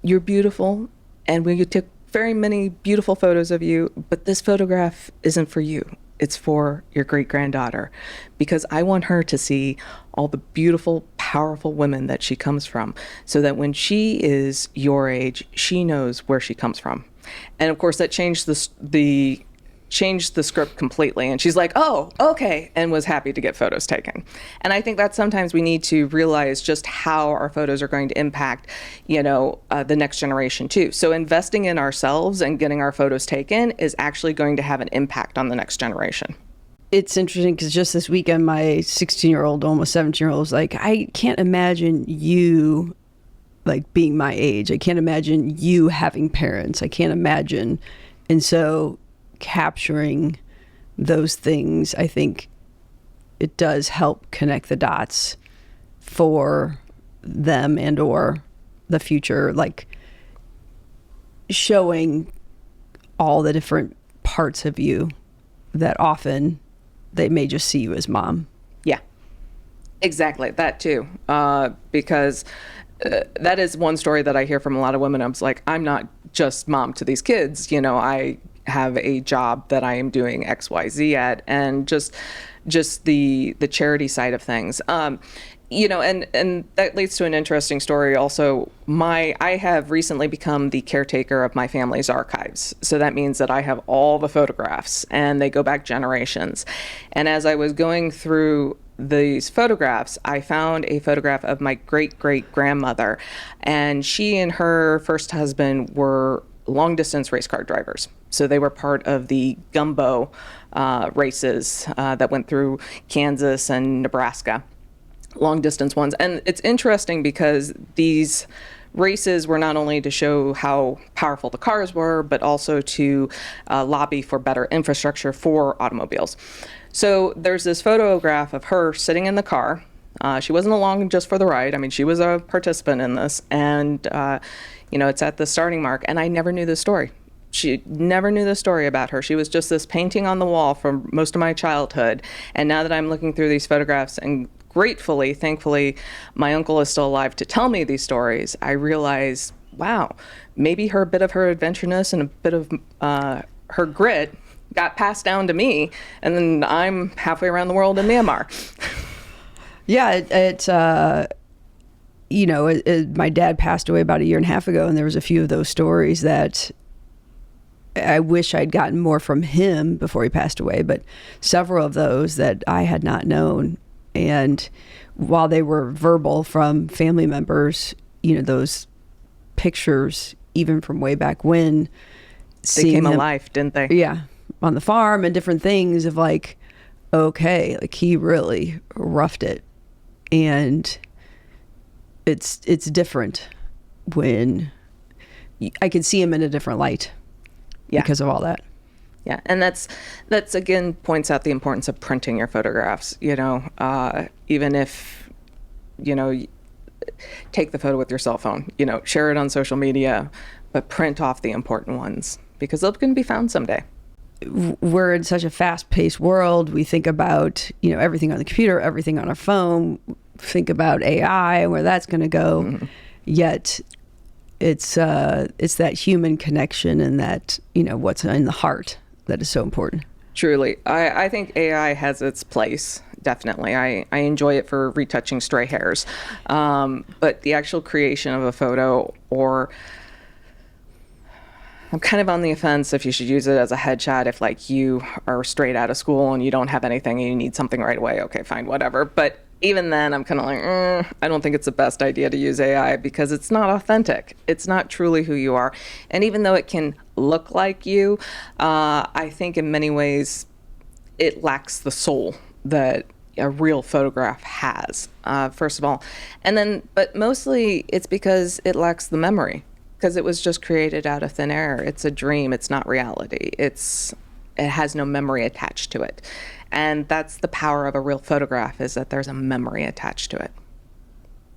you're beautiful, and we took very many beautiful photos of you, but this photograph isn't for you. It's for your great-granddaughter, because I want her to see all the beautiful, powerful women that she comes from, so that when she is your age, she knows where she comes from. And of course, that changed the script completely. And she's like, oh, okay, and was happy to get photos taken. And I think that sometimes we need to realize just how our photos are going to impact, you know, the next generation too. So investing in ourselves and getting our photos taken is actually going to have an impact on the next generation. It's interesting because just this weekend, my 16-year-old, almost 17-year-old was like, I can't imagine you like being my age. I can't imagine you having parents. I can't imagine. And so capturing those things, I think it does help connect the dots for them and or the future, like showing all the different parts of you that often they may just see you as mom. Yeah, exactly. That too, because that is one story that I hear from a lot of women. I was like, I'm not just mom to these kids, you know, I have a job that I am doing XYZ at, and just the charity side of things. You know, and that leads to an interesting story also. I have recently become the caretaker of my family's archives. So that means that I have all the photographs and they go back generations. And as I was going through these photographs, I found a photograph of my great-great-grandmother, and she and her first husband were long-distance race car drivers. So they were part of the gumbo races that went through Kansas and Nebraska, long-distance ones. And it's interesting because these races were not only to show how powerful the cars were, but also to lobby for better infrastructure for automobiles. So there's this photograph of her sitting in the car. She wasn't along just for the ride. I mean, she was a participant in this. And, it's at the starting mark. And I never knew the story. She never knew the story about her. She was just this painting on the wall from most of my childhood. And now that I'm looking through these photographs and gratefully, thankfully, my uncle is still alive to tell me these stories, I realize, wow, maybe a bit of her adventureness and a bit of her grit got passed down to me, and then I'm halfway around the world in Myanmar. Yeah, my dad passed away about 1.5 years ago, and there was a few of those stories that I wish I'd gotten more from him before he passed away, but several of those that I had not known. And while they were verbal from family members, those pictures, even from way back when, they came alive, didn't they? Yeah, on the farm and different things of like, okay, like he really roughed it. And it's different when I can see him in a different light because of all that. Yeah, and that's again points out the importance of printing your photographs. Even if take the photo with your cell phone, share it on social media, but print off the important ones because those can be found someday. We're in such a fast-paced world. We think about everything on the computer, everything on our phone. Think about AI and where that's going to go. Mm-hmm. Yet it's that human connection and that what's in the heart that is so important. Truly. I think AI has its place, definitely. I enjoy it for retouching stray hairs. But the actual creation of a photo, or I'm kind of on the offense if you should use it as a headshot if you are straight out of school and you don't have anything and you need something right away. Okay, fine, whatever. But even then, I'm kind of like, I don't think it's the best idea to use AI because it's not authentic. It's not truly who you are. And even though it can look like you, I think in many ways it lacks the soul that a real photograph has, first of all. And then, but mostly it's because it lacks the memory because it was just created out of thin air. It's a dream. It's not reality. It has no memory attached to it. And that's the power of a real photograph, is that there's a memory attached to it.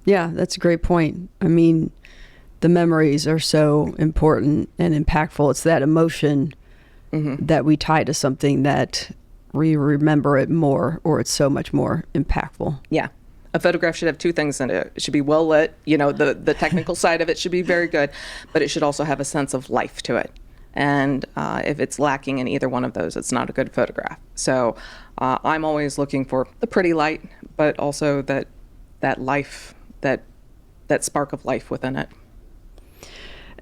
Yeah, that's a great point. I mean, the memories are so important and impactful. It's that emotion that we tie to something that we remember it more, or it's so much more impactful. Yeah. A photograph should have two things in it. It should be well lit. The technical side of it should be very good, but it should also have a sense of life to it. And if it's lacking in either one of those, it's not a good photograph. So I'm always looking for the pretty light, but also that life, that spark of life within it.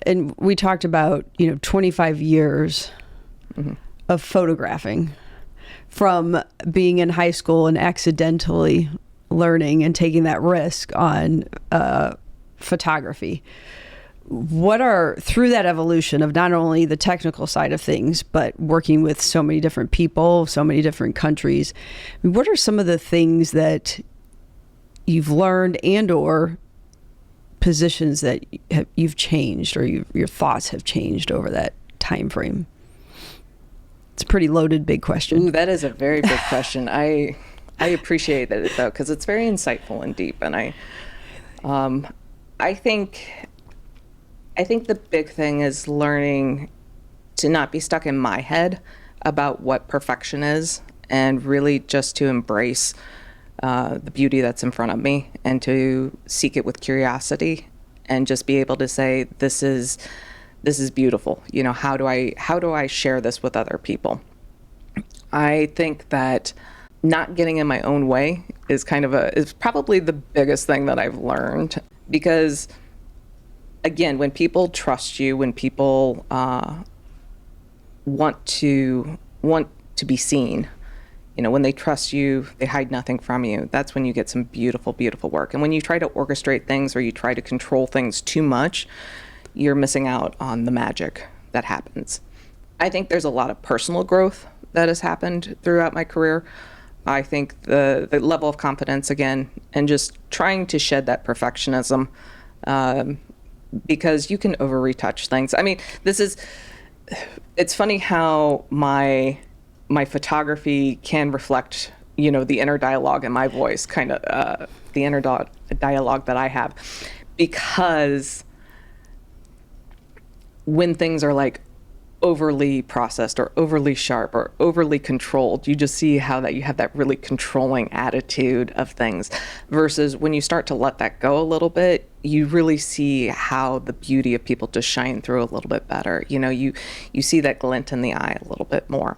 And we talked about 25 years of photographing, from being in high school and accidentally learning and taking that risk on photography. What are, through that evolution of not only the technical side of things, but working with so many different people, so many different countries, what are some of the things that you've learned and or positions that you've changed, or your thoughts have changed over that time frame? It's a pretty loaded, big question. Ooh, that is a very big question. I appreciate it though, because it's very insightful and deep. And I think the big thing is learning to not be stuck in my head about what perfection is, and really just to embrace the beauty that's in front of me, and to seek it with curiosity, and just be able to say, this is beautiful. How do I share this with other people? I think that not getting in my own way is probably the biggest thing that I've learned, because again, when people trust you, when people want to be seen, When they trust you, they hide nothing from you. That's when you get some beautiful, beautiful work. And when you try to orchestrate things or you try to control things too much, you're missing out on the magic that happens. I think there's a lot of personal growth that has happened throughout my career. I think the level of confidence, again, and just trying to shed that perfectionism, because you can over-retouch things. I mean, it's funny how my photography can reflect, the inner dialogue in my voice, kind of the inner dialogue that I have, because when things are like overly processed or overly sharp or overly controlled, you just see how that you have that really controlling attitude of things, versus when you start to let that go a little bit, you really see how the beauty of people just shine through a little bit better. You see that glint in the eye a little bit more.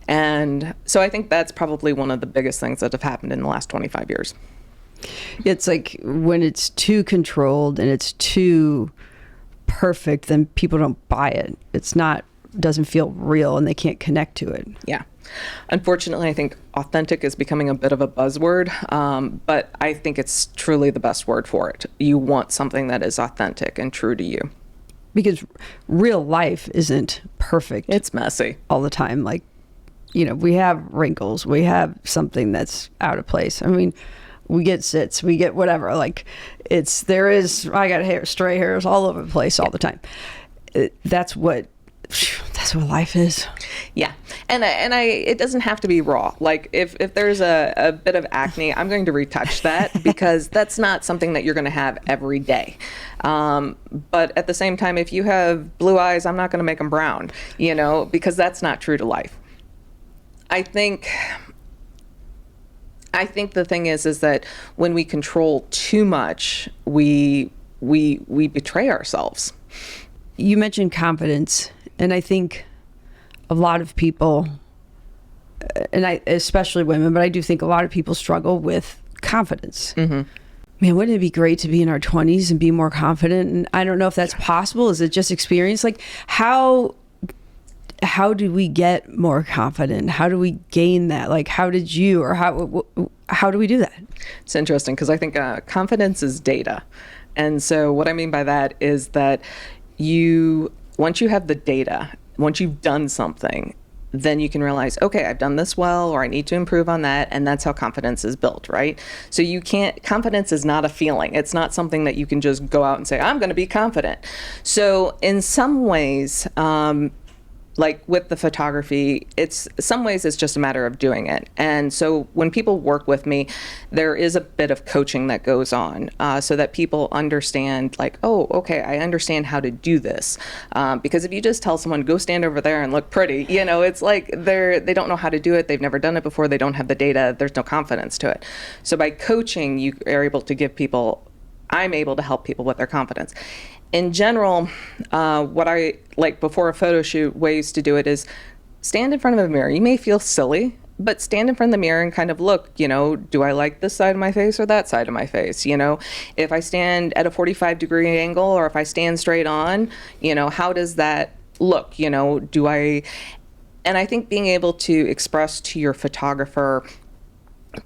And so I think that's probably one of the biggest things that have happened in the last 25 years. It's like when it's too controlled and it's too perfect, then people don't buy it. Doesn't feel real and they can't connect to it. Yeah. Unfortunately, I think authentic is becoming a bit of a buzzword, but I think it's truly the best word for it. You want something that is authentic and true to you. Because real life isn't perfect. It's messy. All the time. Like, we have wrinkles. We have something that's out of place. I mean, we get zits, we get whatever. Like, I got stray hairs all over the place all the time. That's what life is. Yeah. And it doesn't have to be raw. Like if there's a bit of acne, I'm going to retouch that because that's not something that you're going to have every day. But at the same time, if you have blue eyes, I'm not going to make them brown, because that's not true to life. I think the thing is that when we control too much, we betray ourselves. You mentioned confidence, and I think a lot of people, and especially women, but I do think a lot of people struggle with confidence. Mm-hmm. Man, wouldn't it be great to be in our 20s and be more confident? And I don't know if that's possible. Is it just experience? Like, how do we get more confident? How do we gain that? Like, how did you, or how do we do that? It's interesting because I think confidence is data. And so what I mean by that is that once you have the data, once you've done something, then you can realize, okay, I've done this well, or I need to improve on that. And that's how confidence is built, right? So confidence is not a feeling. It's not something that you can just go out and say, I'm going to be confident. So in some ways, like with the photography, some ways it's just a matter of doing it. And so when people work with me, there is a bit of coaching that goes on so that people understand, like, oh, okay, I understand how to do this. Because if you just tell someone, go stand over there and look pretty, it's like they don't know how to do it. They've never done it before. They don't have the data. There's no confidence to it. So by coaching, you are able to I'm able to help people with their confidence. In general, what I like before a photo shoot, ways to do it is stand in front of a mirror. You may feel silly, but stand in front of the mirror and kind of look, do I like this side of my face or that side of my face? If I stand at a 45-degree angle or if I stand straight on, how does that look? And I think being able to express to your photographer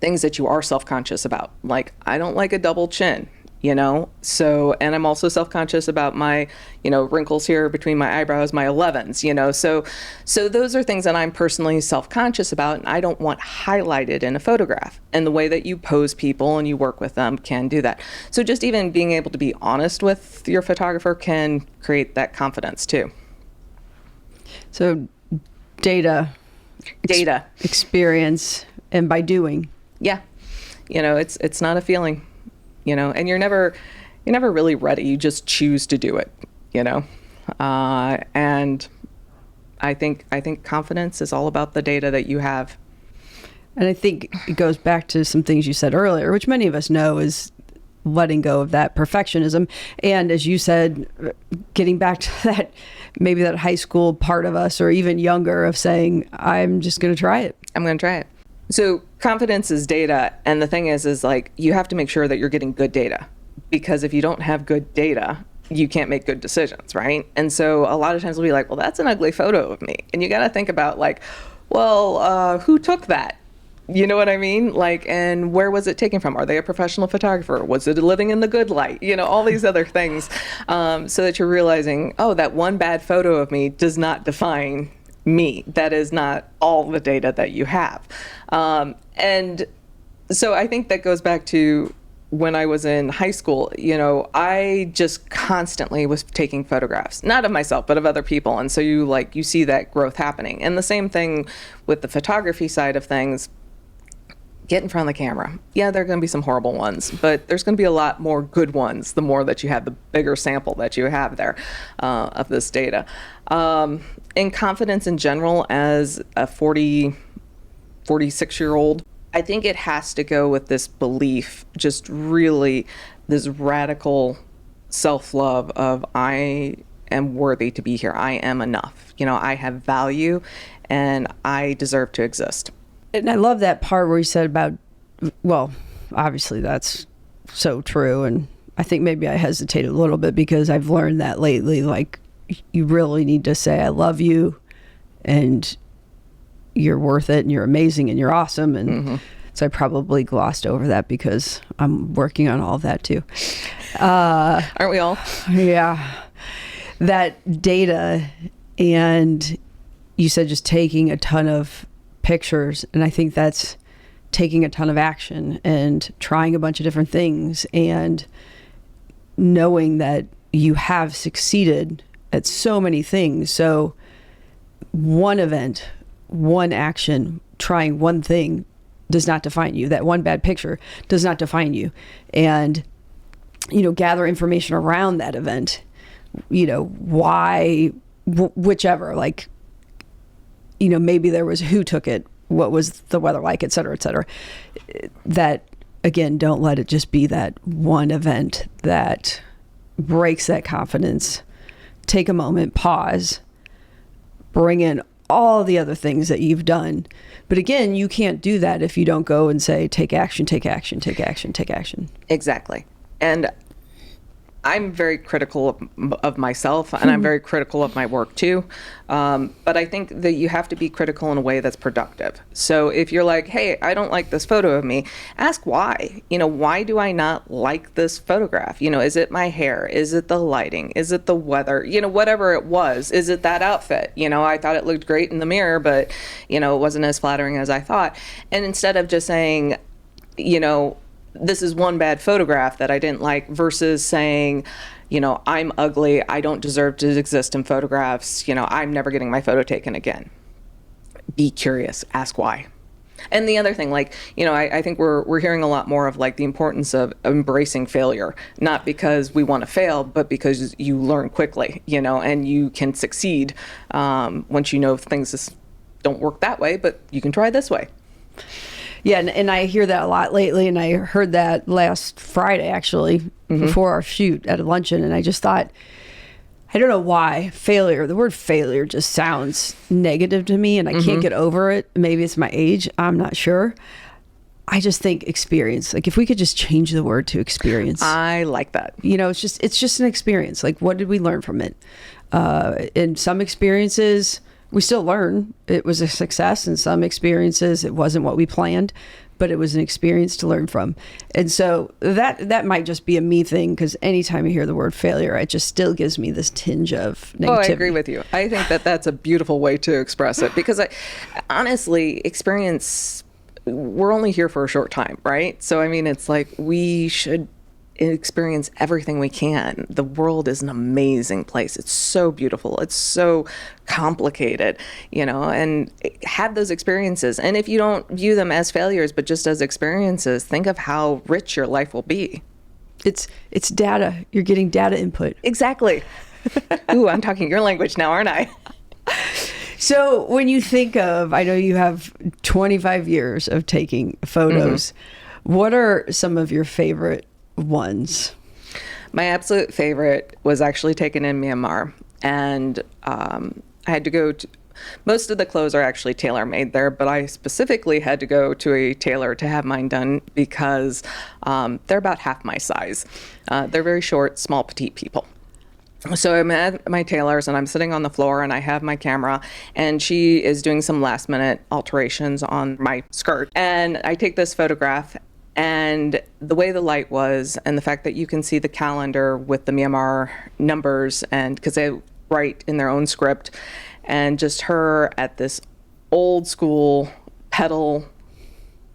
things that you are self-conscious about, like, I don't like a double chin. So, and I'm also self-conscious about my, wrinkles here between my eyebrows, my 11s, so those are things that I'm personally self-conscious about and I don't want highlighted in a photograph. And the way that you pose people and you work with them can do that. So just even being able to be honest with your photographer can create that confidence too. So data, experience, and by doing. Yeah. It's not a feeling. And you're never really ready. You just choose to do it, and I think confidence is all about the data that you have. And I think it goes back to some things you said earlier, which many of us know is letting go of that perfectionism. And as you said, getting back to maybe that high school part of us, or even younger, of saying, I'm just going to try it. I'm going to try it. So confidence is data. And the thing is like, you have to make sure that you're getting good data, because if you don't have good data, you can't make good decisions, right? And so a lot of times we'll be like, well, that's an ugly photo of me. And you got to think about like, well, who took that? You know what I mean? Like, and where was it taken from? Are they a professional photographer? Was it living in the good light? You know, all these other things, so that you're realizing, oh, that one bad photo of me does not define me. That is not all the data that you have. And so I think that goes back to when I was in high school. You know, I just constantly was taking photographs, not of myself, but of other people. And so you see that growth happening. And the same thing with the photography side of things. Get in front of the camera. Yeah, there are going to be some horrible ones, but there's going to be a lot more good ones the more that you have, the bigger sample that you have there of this data. And confidence in general, as a 46-year-old, I think it has to go with this belief, just really this radical self-love of I am worthy to be here. I am enough. You know, I have value and I deserve to exist. And I love that part where you said about, well, obviously that's so true. And I think maybe I hesitated a little bit because I've learned that lately, like, you really need to say, I love you and you're worth it and you're amazing and you're awesome. And so I probably glossed over that because I'm working on all of that too. Aren't we all? Yeah. That data, and you said just taking a ton of pictures, and I think that's taking a ton of action and trying a bunch of different things and knowing that you have succeeded at so many things. So one event, one action, trying one thing does not define you. That one bad picture does not define you. And, you know, gather information around that event, you know, why, whichever, like, you know, maybe there was who took it, what was the weather like, et cetera, et cetera. That, again, don't let it just be that one event that breaks that confidence. Take a moment, pause, bring in all the other things that you've done. But again, you can't do that if you don't go and say, take action, take action, take action, take action. Exactly. And I'm very critical of myself, and I'm very critical of my work too. But I think that you have to be critical in a way that's productive. So if you're like, hey, I don't like this photo of me, ask why. You know, why do I not like this photograph? You know, is it my hair? Is it the lighting? Is it the weather? You know, whatever it was. Is it that outfit? You know, I thought it looked great in the mirror, but, you know, it wasn't as flattering as I thought. And instead of just saying, you know, this is one bad photograph that I didn't like, versus saying, you know, I'm ugly, I don't deserve to exist in photographs, you know, I'm never getting my photo taken again. Be curious, ask why. And the other thing, like, you know, I think we're hearing a lot more of like the importance of embracing failure, not because we want to fail, but because you learn quickly, you know, and you can succeed once you know things just don't work that way, but you can try this way. Yeah, and I hear that a lot lately, and I heard that last Friday, actually, before our shoot at a luncheon, and I just thought, I don't know why, failure, the word failure just sounds negative to me, and I can't get over it. Maybe it's my age, I'm not sure. I just think experience, like if we could just change the word to experience. I like that. You know, it's just an experience. Like, what did we learn from it? In some experiences, we still learn. It was a success. In some experiences, it wasn't what we planned, but it was an experience to learn from. And so that might just be a me thing, because anytime I hear the word failure, it just still gives me this tinge of negativity. Oh, I agree with you. I think that that's a beautiful way to express it, because honestly, experience, we're only here for a short time, right? So, I mean, it's like we should experience everything we can. The world is an amazing place. It's so beautiful. It's so complicated, you know, and have those experiences. And if you don't view them as failures, but just as experiences, think of how rich your life will be. It's data. You're getting data input. Exactly. Ooh, I'm talking your language now, aren't I? So when you think of, I know you have 25 years of taking photos. What are some of your favorite ones? My absolute favorite was actually taken in Myanmar, and I had to go to, most of the clothes are actually tailor-made there, but I specifically had to go to a tailor to have mine done because they're about half my size. They're very short, small, petite people. So I'm at my tailor's and I'm sitting on the floor and I have my camera and she is doing some last minute alterations on my skirt. And I take this photograph, and the way the light was and the fact that you can see the calendar with the Myanmar numbers, and because they write in their own script, and just her at this old school pedal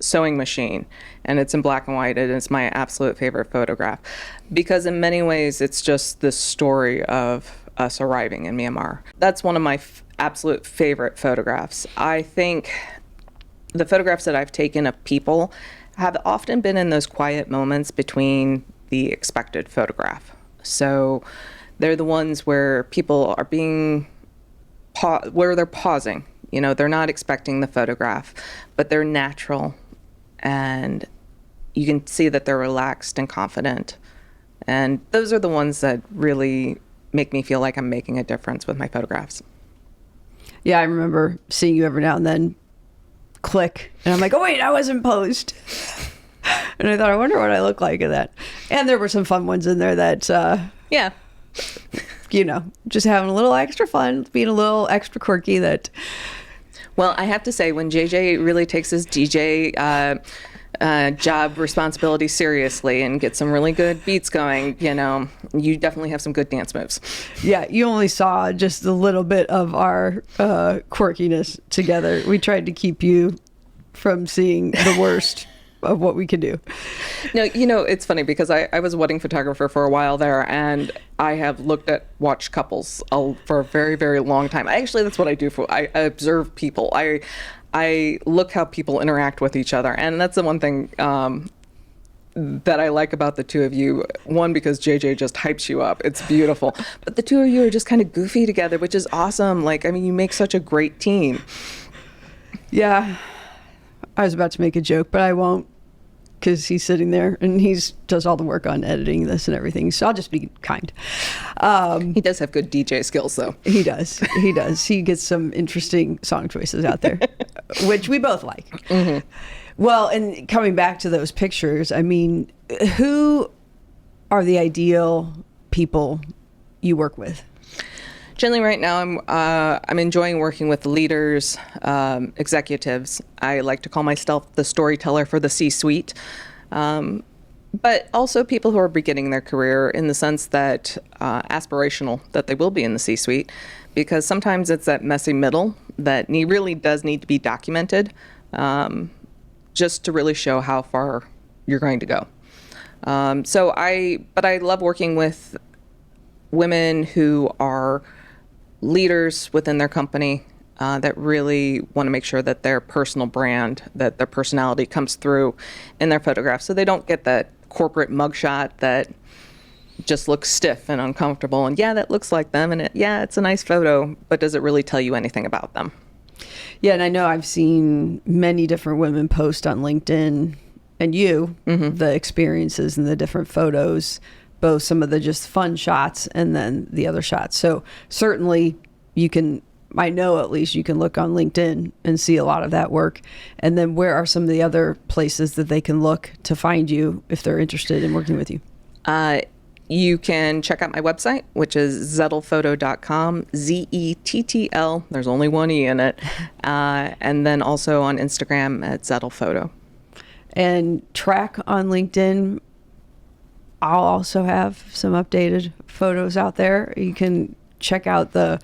sewing machine, and it's in black and white, and it's my absolute favorite photograph because in many ways it's just the story of us arriving in Myanmar. That's one of my absolute favorite photographs. I think the photographs that I've taken of people have often been in those quiet moments between the expected photograph. So they're the ones where people are where they're pausing. You know, they're not expecting the photograph, but they're natural, and you can see that they're relaxed and confident. And those are the ones that really make me feel like I'm making a difference with my photographs. Yeah, I remember seeing you every now and then click, and I'm like, oh wait, I wasn't posed. And I thought, I wonder what I look like in that. And there were some fun ones in there that, Yeah. you know, just having a little extra fun, being a little extra quirky. That. Well, I have to say, when JJ really takes his DJ job responsibility seriously and gets some really good beats going, you know, you definitely have some good dance moves. Yeah, you only saw just a little bit of our quirkiness together. We tried to keep you from seeing the worst of what we could do. No, you know, it's funny because I was a wedding photographer for a while there, and I have watched couples for a very, very long time. Actually, that's what I do I observe people. I look how people interact with each other, and that's the one thing that I like about the two of you. One, because JJ just hypes you up. It's beautiful. But the two of you are just kind of goofy together, which is awesome. Like, I mean, you make such a great team. Yeah. I was about to make a joke, but I won't, because he's sitting there and does all the work on editing this and everything. So I'll just be kind. He does have good DJ skills, though. He does. He does. He gets some interesting song choices out there, which we both like. Mm-hmm. Well, and coming back to those pictures, I mean, who are the ideal people you work with? Generally, right now, I'm enjoying working with leaders, executives. I like to call myself the storyteller for the C-suite, but also people who are beginning their career in the sense that aspirational, that they will be in the C-suite, because sometimes it's that messy middle that really does need to be documented, just to really show how far you're going to go. But I love working with women who are leaders within their company that really want to make sure that their personal brand, that their personality comes through in their photographs, so they don't get that corporate mugshot that just looks stiff and uncomfortable. And yeah, that looks like them, and it's a nice photo, but does it really tell you anything about them? Yeah, and I know I've seen many different women post on LinkedIn, and the experiences and the different photos, both some of the just fun shots and then the other shots. So certainly I know at least you can look on LinkedIn and see a lot of that work. And then where are some of the other places that they can look to find you if they're interested in working with you? You can check out my website, which is zettlphoto.com, Zettl. There's only one E in it. And then also on Instagram at zettlphoto. And track on LinkedIn. I'll also have some updated photos out there. You can check out the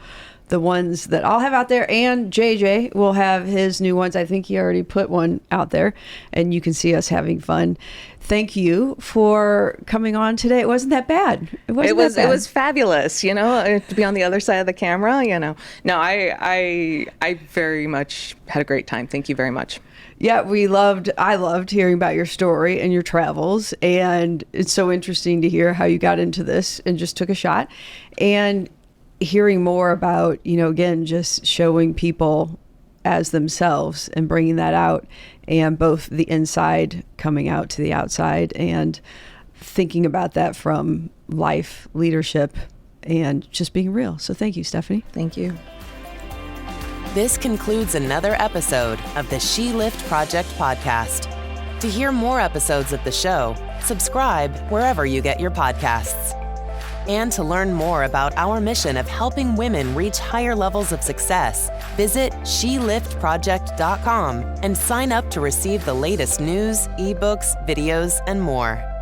ones that I'll have out there, and JJ will have his new ones. I think he already put one out there, and you can see us having fun. Thank you for coming on today. It wasn't that bad. It was fabulous, you know, to be on the other side of the camera, you know. No, I very much had a great time. Thank you very much. Yeah, I loved hearing about your story and your travels, and it's so interesting to hear how you got into this and just took a shot, and hearing more about, you know, again, just showing people as themselves and bringing that out, and both the inside coming out to the outside, and thinking about that from life, leadership, and just being real. So thank you, Stephanie. Thank you. This concludes another episode of the She Lift Project podcast. To hear more episodes of the show, subscribe wherever you get your podcasts. And to learn more about our mission of helping women reach higher levels of success, visit SheLiftProject.com and sign up to receive the latest news, ebooks, videos, and more.